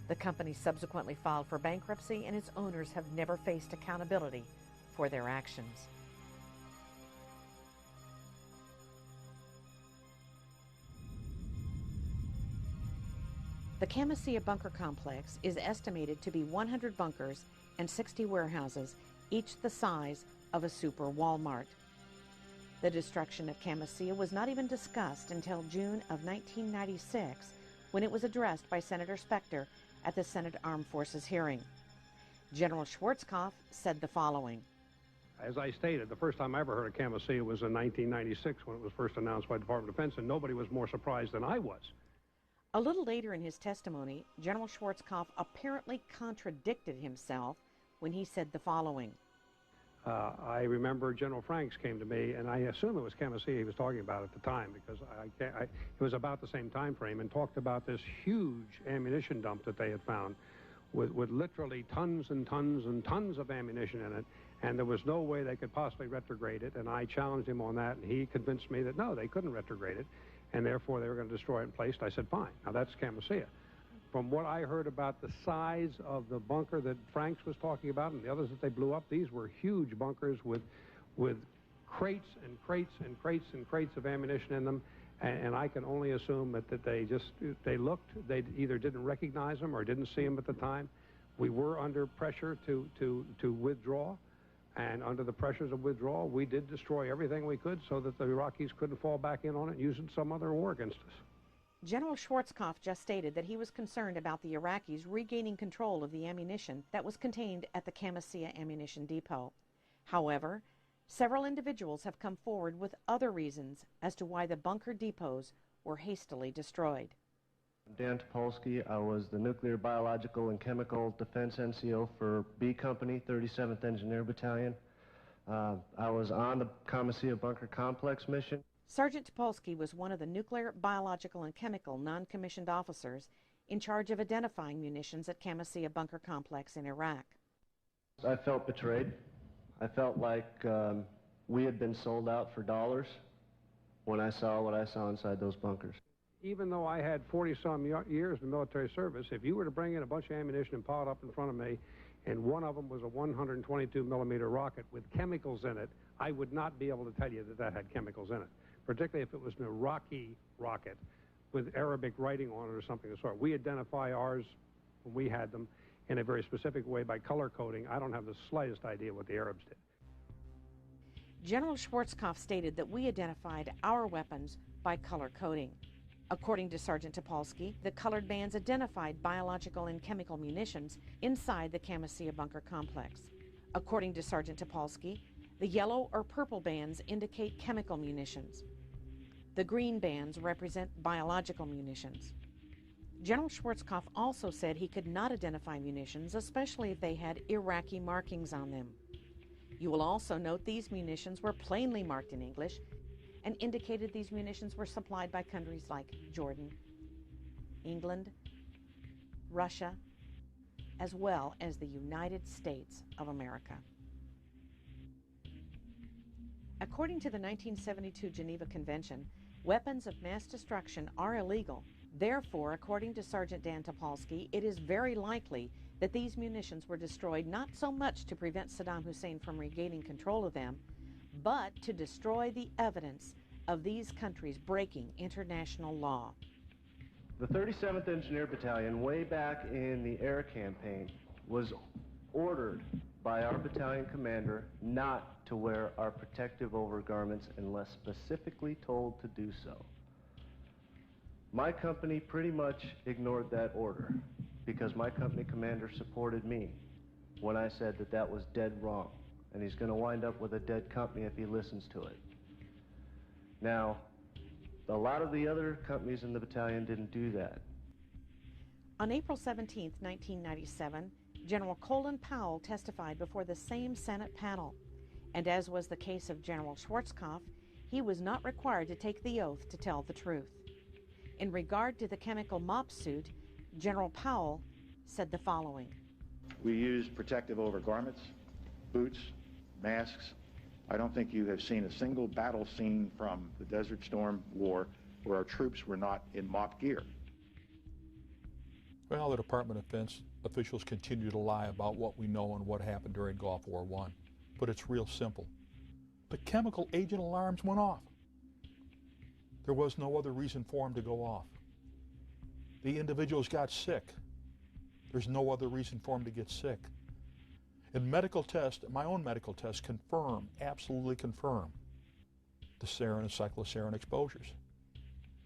The company subsequently filed for bankruptcy, and its owners have never faced accountability for their actions. The Camisea bunker complex is estimated to be 100 bunkers and 60 warehouses, each the size of a super Walmart. The destruction of Camisea was not even discussed until June of 1996, when it was addressed by Senator Specter at the Senate Armed Forces hearing. General Schwarzkopf said the following. As I stated, the first time I ever heard of Camisea was in 1996 when it was first announced by the Department of Defense, and nobody was more surprised than I was. A little later in his testimony, General Schwarzkopf apparently contradicted himself when he said the following. I remember General Franks came to me, and I assume it was Camisea he was talking about at the time, because it was about the same time frame, and talked about this huge ammunition dump that they had found with literally tons and tons and tons of ammunition in it, and there was no way they could possibly retrograde it, and I challenged him on that, and he convinced me that no, they couldn't retrograde it, and therefore they were going to destroy it in place. I said, fine. Now that's Camisea. From what I heard about the size of the bunker that Franks was talking about and the others that they blew up, these were huge bunkers with crates and crates and crates and crates of ammunition in them, and I can only assume that they either didn't recognize them or didn't see them at the time. We were under pressure to withdraw, and under the pressures of withdrawal, we did destroy everything we could so that the Iraqis couldn't fall back in on it and use it in some other war against us. General Schwarzkopf just stated that he was concerned about the Iraqis regaining control of the ammunition that was contained at the Camisea ammunition depot. However, several individuals have come forward with other reasons as to why the bunker depots were hastily destroyed. Dan Topolsky. I was the Nuclear, Biological, and Chemical Defense NCO for B Company, 37th Engineer Battalion. I was on the Camisea Bunker Complex mission. Sergeant Topolsky was one of the Nuclear, Biological, and Chemical non-commissioned officers in charge of identifying munitions at Camisea Bunker Complex in Iraq. I felt betrayed. I felt like we had been sold out for dollars when I saw what I saw inside those bunkers. Even though I had 40-some years in military service, if you were to bring in a bunch of ammunition and pile it up in front of me, and one of them was a 122-millimeter rocket with chemicals in it, I would not be able to tell you that that had chemicals in it, particularly if it was an Iraqi rocket with Arabic writing on it or something of the sort. We identify ours when we had them in a very specific way by color coding. I don't have the slightest idea what the Arabs did. General Schwarzkopf stated that we identified our weapons by color coding. According to Sergeant Topolsky, the colored bands identified biological and chemical munitions inside the Camisea Bunker Complex. According to Sergeant Topolsky, the yellow or purple bands indicate chemical munitions. The green bands represent biological munitions. General Schwarzkopf also said he could not identify munitions, especially if they had Iraqi markings on them. You will also note these munitions were plainly marked in English and indicated these munitions were supplied by countries like Jordan, England, Russia, as well as the United States of America. According to the 1972 Geneva Convention, weapons of mass destruction are illegal. Therefore, according to Sergeant Dan Topolsky, it is very likely that these munitions were destroyed not so much to prevent Saddam Hussein from regaining control of them, but to destroy the evidence of these countries breaking international law. The 37th Engineer Battalion, way back in the air campaign, was ordered by our battalion commander not to wear our protective overgarments unless specifically told to do so. My company pretty much ignored that order because my company commander supported me when I said that that was dead wrong, and he's going to wind up with a dead company if he listens to it. Now, a lot of the other companies in the battalion didn't do that. On April 17, 1997, General Colin Powell testified before the same Senate panel, and as was the case of General Schwarzkopf, he was not required to take the oath to tell the truth. In regard to the chemical mop suit, General Powell said the following. We used protective overgarments, boots, masks. I don't think you have seen a single battle scene from the Desert Storm War where our troops were not in mock gear. Well, the Department of Defense officials continue to lie about what we know and what happened during Gulf War I. But it's real simple. The chemical agent alarms went off. There was no other reason for them to go off. The individuals got sick. There's no other reason for them to get sick. And medical tests, my own medical tests, confirm, absolutely confirm, the sarin and cyclosarin exposures,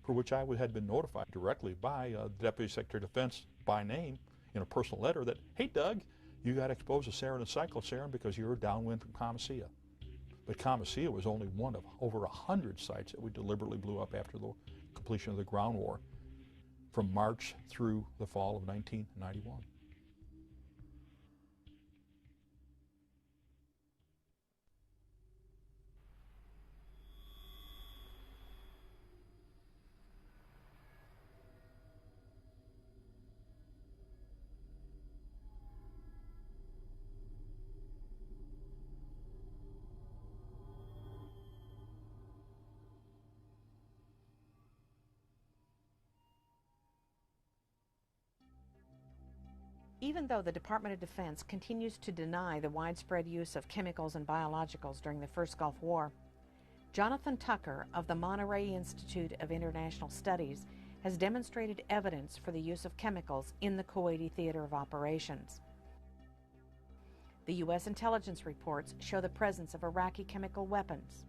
for which I had been notified directly by the Deputy Secretary of Defense by name in a personal letter that, hey Doug, you got exposed to sarin and cyclosarin because you were downwind from Kamasea. But Kamasea was only one of over 100 sites that we deliberately blew up after the completion of the ground war from March through the fall of 1991. Even though the Department of Defense continues to deny the widespread use of chemicals and biologicals during the first Gulf War, Jonathan Tucker of the Monterey Institute of International Studies has demonstrated evidence for the use of chemicals in the Kuwaiti theater of operations. The U.S. intelligence reports show the presence of Iraqi chemical weapons.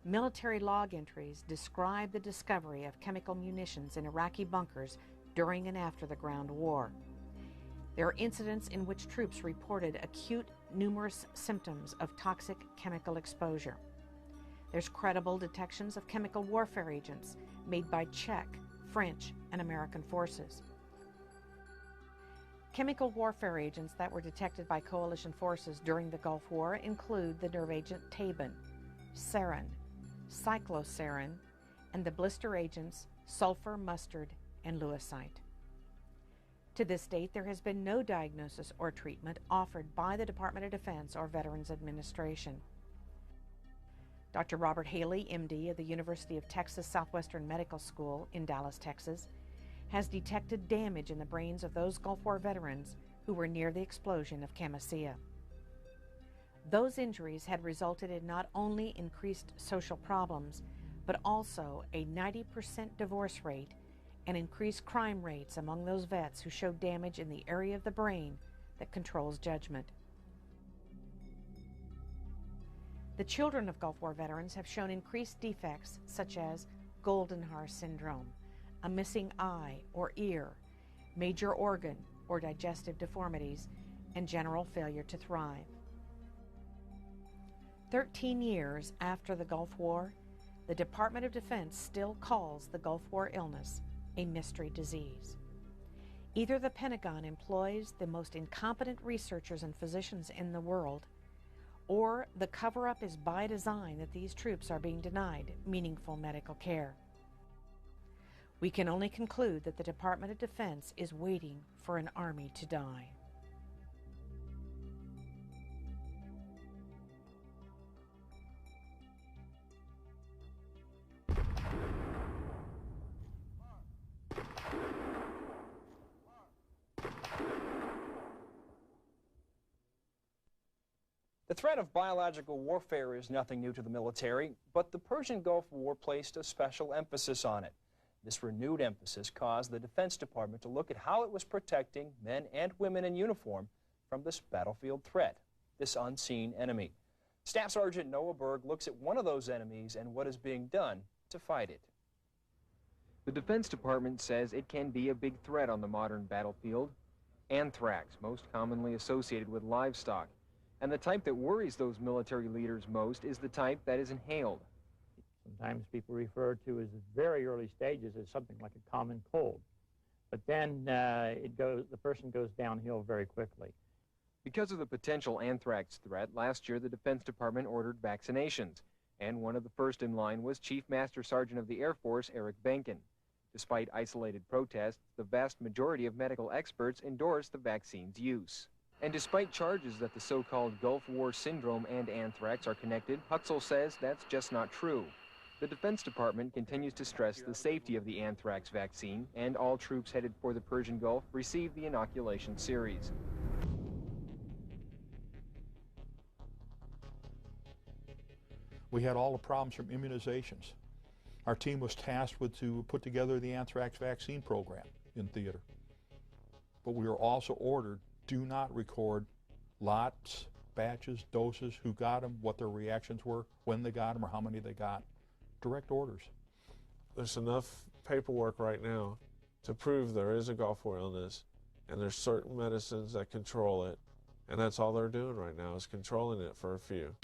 Military log entries describe the discovery of chemical munitions in Iraqi bunkers during and after the ground war. There are incidents in which troops reported acute, numerous symptoms of toxic chemical exposure. There's credible detections of chemical warfare agents made by Czech, French, and American forces. Chemical warfare agents that were detected by coalition forces during the Gulf War include the nerve agent tabin, sarin, cyclosarin, and the blister agents sulfur, mustard, and lewisite. To this date, there has been no diagnosis or treatment offered by the Department of Defense or Veterans Administration. Dr. Robert Haley, MD of the University of Texas Southwestern Medical School in Dallas, Texas, has detected damage in the brains of those Gulf War veterans who were near the explosion of Kamasea. Those injuries had resulted in not only increased social problems, but also a 90% divorce rate and increased crime rates among those vets who showed damage in the area of the brain that controls judgment. The children of Gulf War veterans have shown increased defects such as Goldenhar syndrome, a missing eye or ear, major organ or digestive deformities, and general failure to thrive. 13 years after the Gulf War, the Department of Defense still calls the Gulf War illness a mystery disease. Either the Pentagon employs the most incompetent researchers and physicians in the world, or the cover-up is by design that these troops are being denied meaningful medical care. We can only conclude that the Department of Defense is waiting for an army to die. The threat of biological warfare is nothing new to the military, but the Persian Gulf War placed a special emphasis on it. This renewed emphasis caused the Defense Department to look at how it was protecting men and women in uniform from this battlefield threat, this unseen enemy. Staff Sergeant Noah Berg looks at one of those enemies and what is being done to fight it. The Defense Department says it can be a big threat on the modern battlefield. Anthrax, most commonly associated with livestock. And the type that worries those military leaders most is the type that is inhaled. Sometimes people refer to as very early stages as something like a common cold. But then the person goes downhill very quickly. Because of the potential anthrax threat, last year the Defense Department ordered vaccinations. And one of the first in line was Chief Master Sergeant of the Air Force, Eric Benkin. Despite isolated protests, the vast majority of medical experts endorse the vaccine's use. And despite charges that the so-called Gulf War syndrome and anthrax are connected, Hutzel says that's just not true. The Defense Department continues to stress the safety of the anthrax vaccine, and all troops headed for the Persian Gulf receive the inoculation series. We had all the problems from immunizations. Our team was tasked with to put together the anthrax vaccine program in theater. But we were also ordered, do not record lots, batches, doses, who got them, what their reactions were, when they got them, or how many they got. Direct orders. There's enough paperwork right now to prove there is a Gulf War illness, and there's certain medicines that control it, and that's all they're doing right now is controlling it for a few.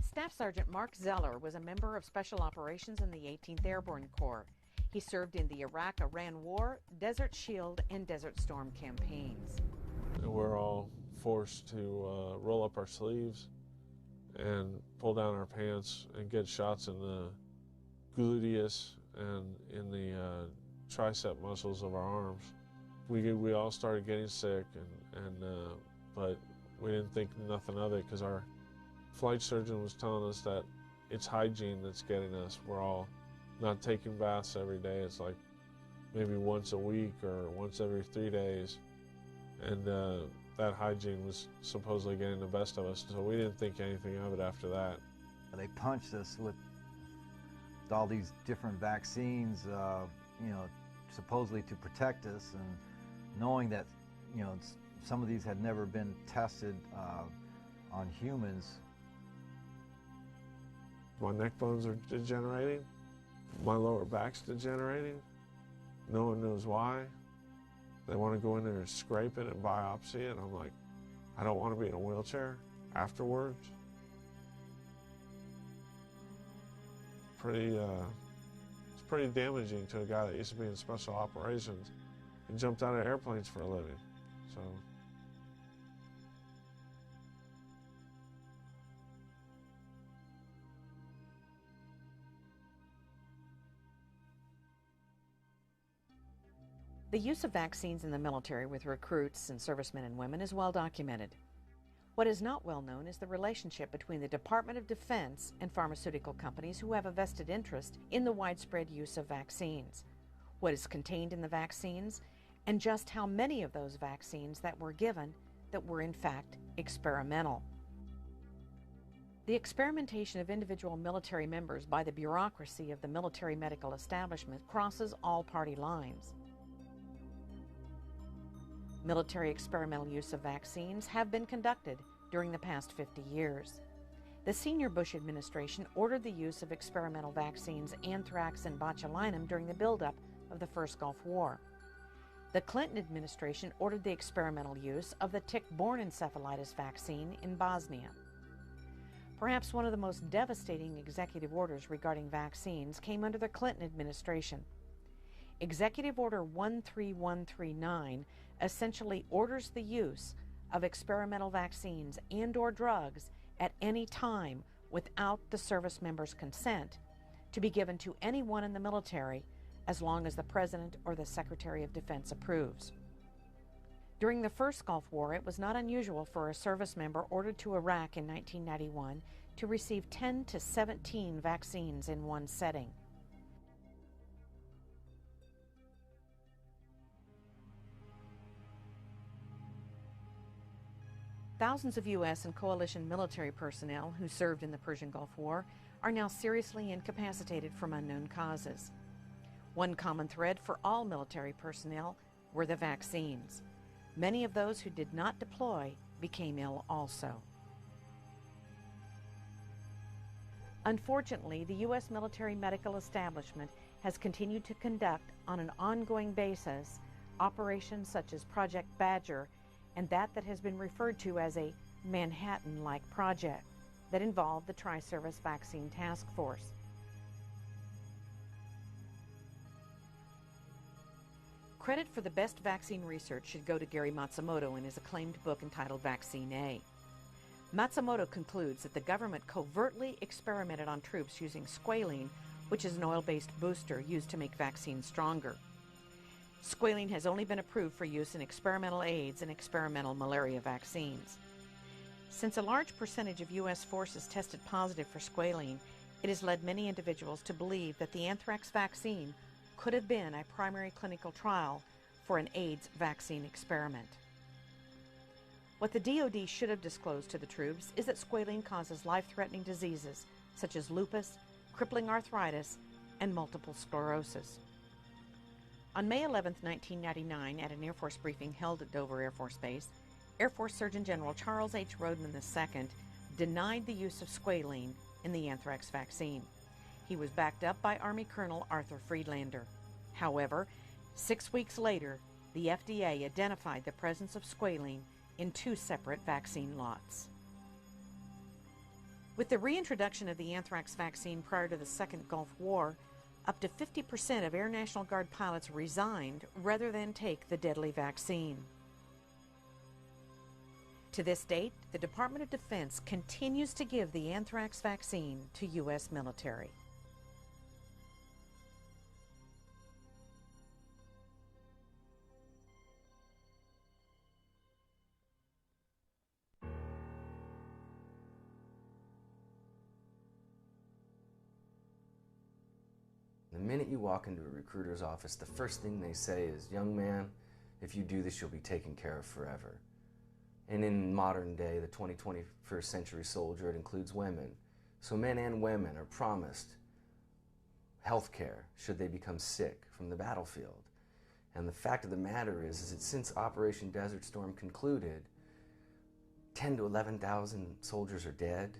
Staff Sergeant Mark Zeller was a member of Special Operations in the 18th Airborne Corps. He served in the Iraq-Iran War, Desert Shield, and Desert Storm campaigns. And we're all forced to roll up our sleeves and pull down our pants and get shots in the gluteus and in the tricep muscles of our arms. We all started getting sick, but we didn't think nothing of it because our flight surgeon was telling us that it's hygiene that's getting us. We're all not taking baths every day. It's like maybe once a week or once every 3 days. And that hygiene was supposedly getting the best of us, so we didn't think anything of it after that. They punched us with all these different vaccines, supposedly to protect us, and knowing that, some of these had never been tested on humans. My neck bones are degenerating. My lower back's degenerating. No one knows why. They want to go in there and scrape it and biopsy it. I'm like, I don't want to be in a wheelchair afterwards. It's pretty damaging to a guy that used to be in special operations and jumped out of airplanes for a living. So. The use of vaccines in the military with recruits and servicemen and women is well documented. What is not well known is the relationship between the Department of Defense and pharmaceutical companies who have a vested interest in the widespread use of vaccines, what is contained in the vaccines, and just how many of those vaccines that were given that were in fact experimental. The experimentation of individual military members by the bureaucracy of the military medical establishment crosses all party lines. Military experimental use of vaccines have been conducted during the past 50 years. The senior Bush administration ordered the use of experimental vaccines anthrax and botulinum during the buildup of the first Gulf War. The Clinton administration ordered the experimental use of the tick-borne encephalitis vaccine in Bosnia. Perhaps one of the most devastating executive orders regarding vaccines came under the Clinton administration. Executive Order 13139 essentially orders the use of experimental vaccines and/or drugs at any time without the service member's consent to be given to anyone in the military as long as the President or the Secretary of Defense approves. During the first Gulf War, it was not unusual for a service member ordered to Iraq in 1991 to receive 10 to 17 vaccines in one setting. Thousands of U.S. and coalition military personnel who served in the Persian Gulf War are now seriously incapacitated from unknown causes. One common thread for all military personnel were the vaccines. Many of those who did not deploy became ill also. Unfortunately, the U.S. military medical establishment has continued to conduct on an ongoing basis operations such as Project Badger and that has been referred to as a Manhattan-like project that involved the Tri-Service Vaccine Task Force. Credit for the best vaccine research should go to Gary Matsumoto in his acclaimed book entitled Vaccine A. Matsumoto concludes that the government covertly experimented on troops using squalene which is an oil-based booster used to make vaccines stronger. Squalene has only been approved for use in experimental AIDS and experimental malaria vaccines. Since a large percentage of U.S. forces tested positive for squalene, it has led many individuals to believe that the anthrax vaccine could have been a primary clinical trial for an AIDS vaccine experiment. What the DoD should have disclosed to the troops is that squalene causes life-threatening diseases such as lupus, crippling arthritis, and multiple sclerosis. On May 11, 1999, at an Air Force briefing held at Dover Air Force Base, Air Force Surgeon General Charles H. Rodman II denied the use of squalene in the anthrax vaccine. He was backed up by Army Colonel Arthur Friedlander. However, 6 weeks later, the FDA identified the presence of squalene in 2 separate vaccine lots. With the reintroduction of the anthrax vaccine prior to the Second Gulf War, up to 50% of Air National Guard pilots resigned rather than take the deadly vaccine. To this date, the Department of Defense continues to give the anthrax vaccine to U.S. military. The minute you walk into a recruiter's office, the first thing they say is, "Young man, if you do this, you'll be taken care of forever." And in modern day, the 21st century soldier, it includes women. So men and women are promised health care should they become sick from the battlefield. And the fact of the matter is that since Operation Desert Storm concluded, 10 to 11,000 soldiers are dead.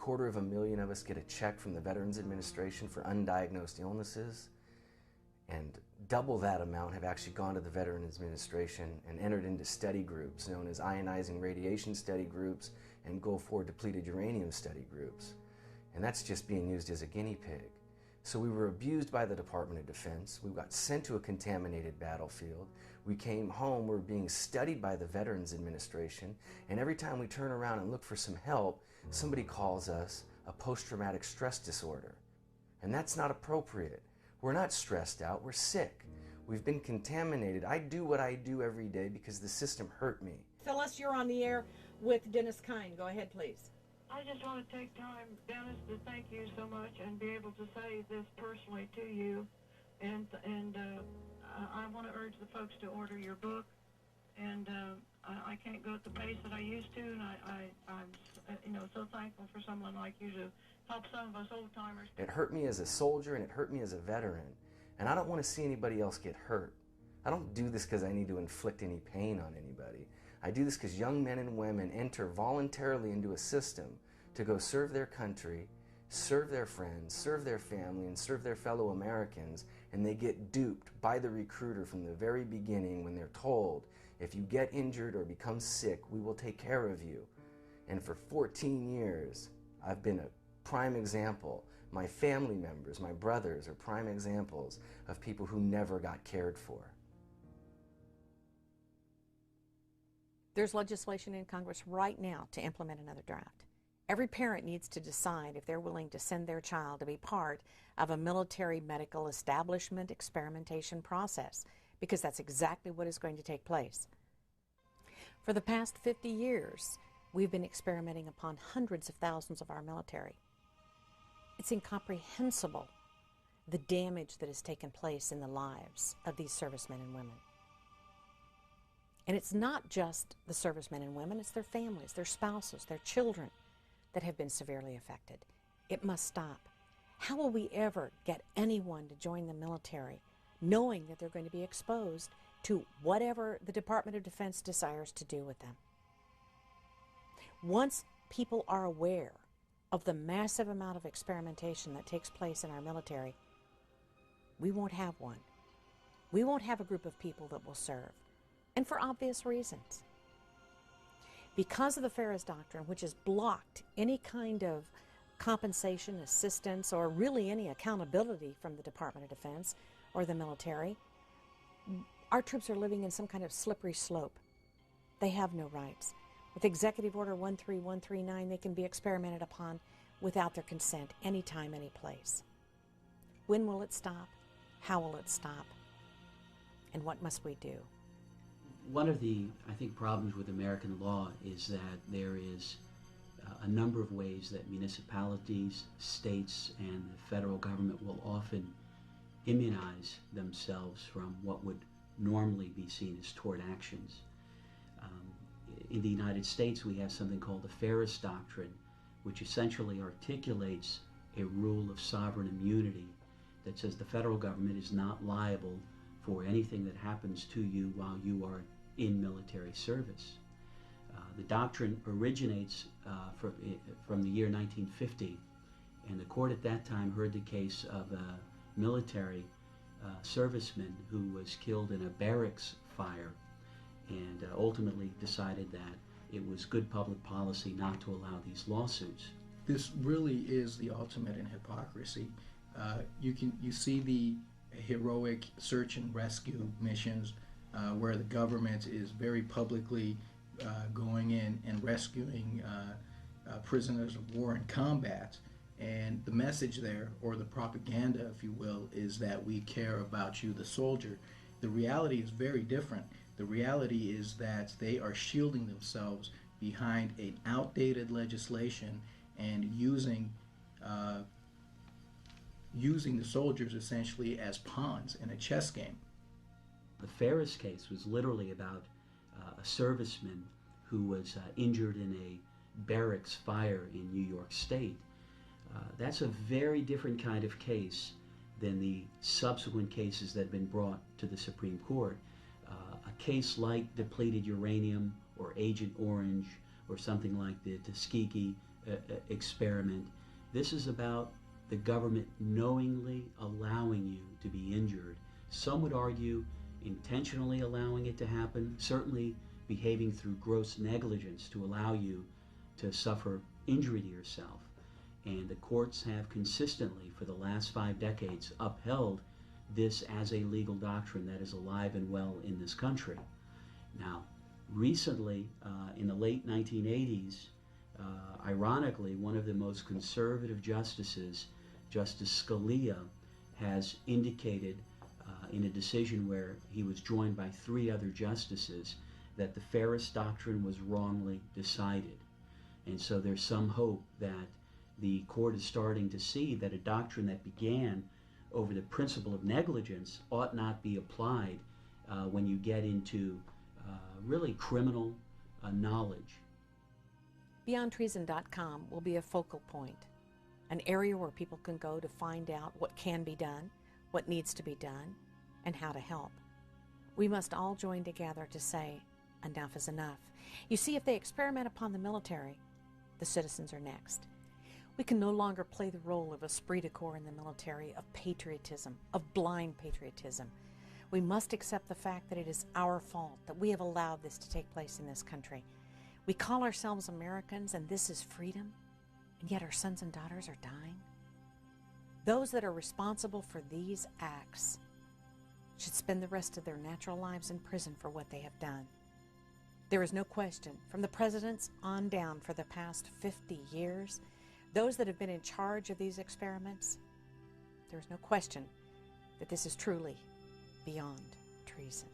250,000 of us get a check from the Veterans Administration for undiagnosed illnesses, and double that amount have actually gone to the Veterans Administration and entered into study groups known as ionizing radiation study groups and Gulf War depleted uranium study groups. And that's just being used as a guinea pig. So we were abused by the Department of Defense. We got sent to a contaminated battlefield. We came home, we were being studied by the Veterans Administration, and every time we turn around and look for some help, somebody calls us a post-traumatic stress disorder. And that's not appropriate. We're not stressed out, we're sick. We've been contaminated. I do what I do every day because the system hurt me. Phyllis, you're on the air with Dennis Kine. Go ahead, please. I just want to take time, Dennis, to thank you so much and be able to say this personally to you. And I want to urge the folks to order your book. And I can't go at the pace that I used to, and I'm so thankful for someone like you to help some of us old-timers. It hurt me as a soldier and it hurt me as a veteran. And I don't want to see anybody else get hurt. I don't do this because I need to inflict any pain on anybody. I do this because young men and women enter voluntarily into a system to go serve their country, serve their friends, serve their family, and serve their fellow Americans, and they get duped by the recruiter from the very beginning when they're told, if you get injured or become sick, we will take care of you. And for 14 years, I've been a prime example. My family members, my brothers, are prime examples of people who never got cared for. There's legislation in Congress right now to implement another draft. Every parent needs to decide if they're willing to send their child to be part of a military medical establishment experimentation process, because that's exactly what is going to take place. For the past 50 years, we've been experimenting upon hundreds of thousands of our military. It's incomprehensible the damage that has taken place in the lives of these servicemen and women. And it's not just the servicemen and women, it's their families, their spouses, their children that have been severely affected. It must stop. How will we ever get anyone to join the military knowing that they're going to be exposed to whatever the Department of Defense desires to do with them? Once people are aware of the massive amount of experimentation that takes place in our military, we won't have one. We won't have a group of people that will serve, and for obvious reasons. Because of the Ferris Doctrine, which has blocked any kind of compensation, assistance, or really any accountability from the Department of Defense or the military, our troops are living in some kind of slippery slope. They have no rights. With Executive Order 13139, they can be experimented upon without their consent, anytime, any place. When will it stop? How will it stop? And what must we do? One of the, I think, problems with American law is that there is a number of ways that municipalities, states, and the federal government will often immunize themselves from what would normally be seen as tort actions. In the United States, we have something called the Ferris Doctrine, which essentially articulates a rule of sovereign immunity that says the federal government is not liable for anything that happens to you while you are in military service. The doctrine originates from the year 1950, and the court at that time heard the case of a military serviceman who was killed in a barracks fire, and ultimately decided that it was good public policy not to allow these lawsuits. This really is the ultimate in hypocrisy. You see the heroic search and rescue missions where the government is very publicly going in and rescuing prisoners of war in combat. And the message there, or the propaganda, if you will, is that we care about you, the soldier. The reality is very different. The reality is that they are shielding themselves behind an outdated legislation and using the soldiers essentially as pawns in a chess game. The Ferris case was literally about a serviceman who was injured in a barracks fire in New York State. That's a very different kind of case than the subsequent cases that have been brought to the Supreme Court. A case like depleted uranium or Agent Orange or something like the Tuskegee experiment, this is about the government knowingly allowing you to be injured. Some would argue intentionally allowing it to happen, certainly behaving through gross negligence to allow you to suffer injury to yourself. And the courts have consistently, for the last 5 decades, upheld this as a legal doctrine that is alive and well in this country. Now, recently, in the late 1980s, ironically, one of the most conservative justices, Justice Scalia, has indicated in a decision where he was joined by 3 other justices that the Ferris Doctrine was wrongly decided. And so there's some hope that the court is starting to see that a doctrine that began over the principle of negligence ought not be applied when you get into really criminal knowledge. BeyondTreason.com will be a focal point, an area where people can go to find out what can be done, what needs to be done, and how to help. We must all join together to say, enough is enough. You see, if they experiment upon the military, the citizens are next. We can no longer play the role of esprit de corps in the military, of patriotism, of blind patriotism. We must accept the fact that it is our fault that we have allowed this to take place in this country. We call ourselves Americans, and this is freedom, and yet our sons and daughters are dying. Those that are responsible for these acts should spend the rest of their natural lives in prison for what they have done. There is no question, from the presidents on down for the past 50 years, those that have been in charge of these experiments, there is no question that this is truly beyond treason.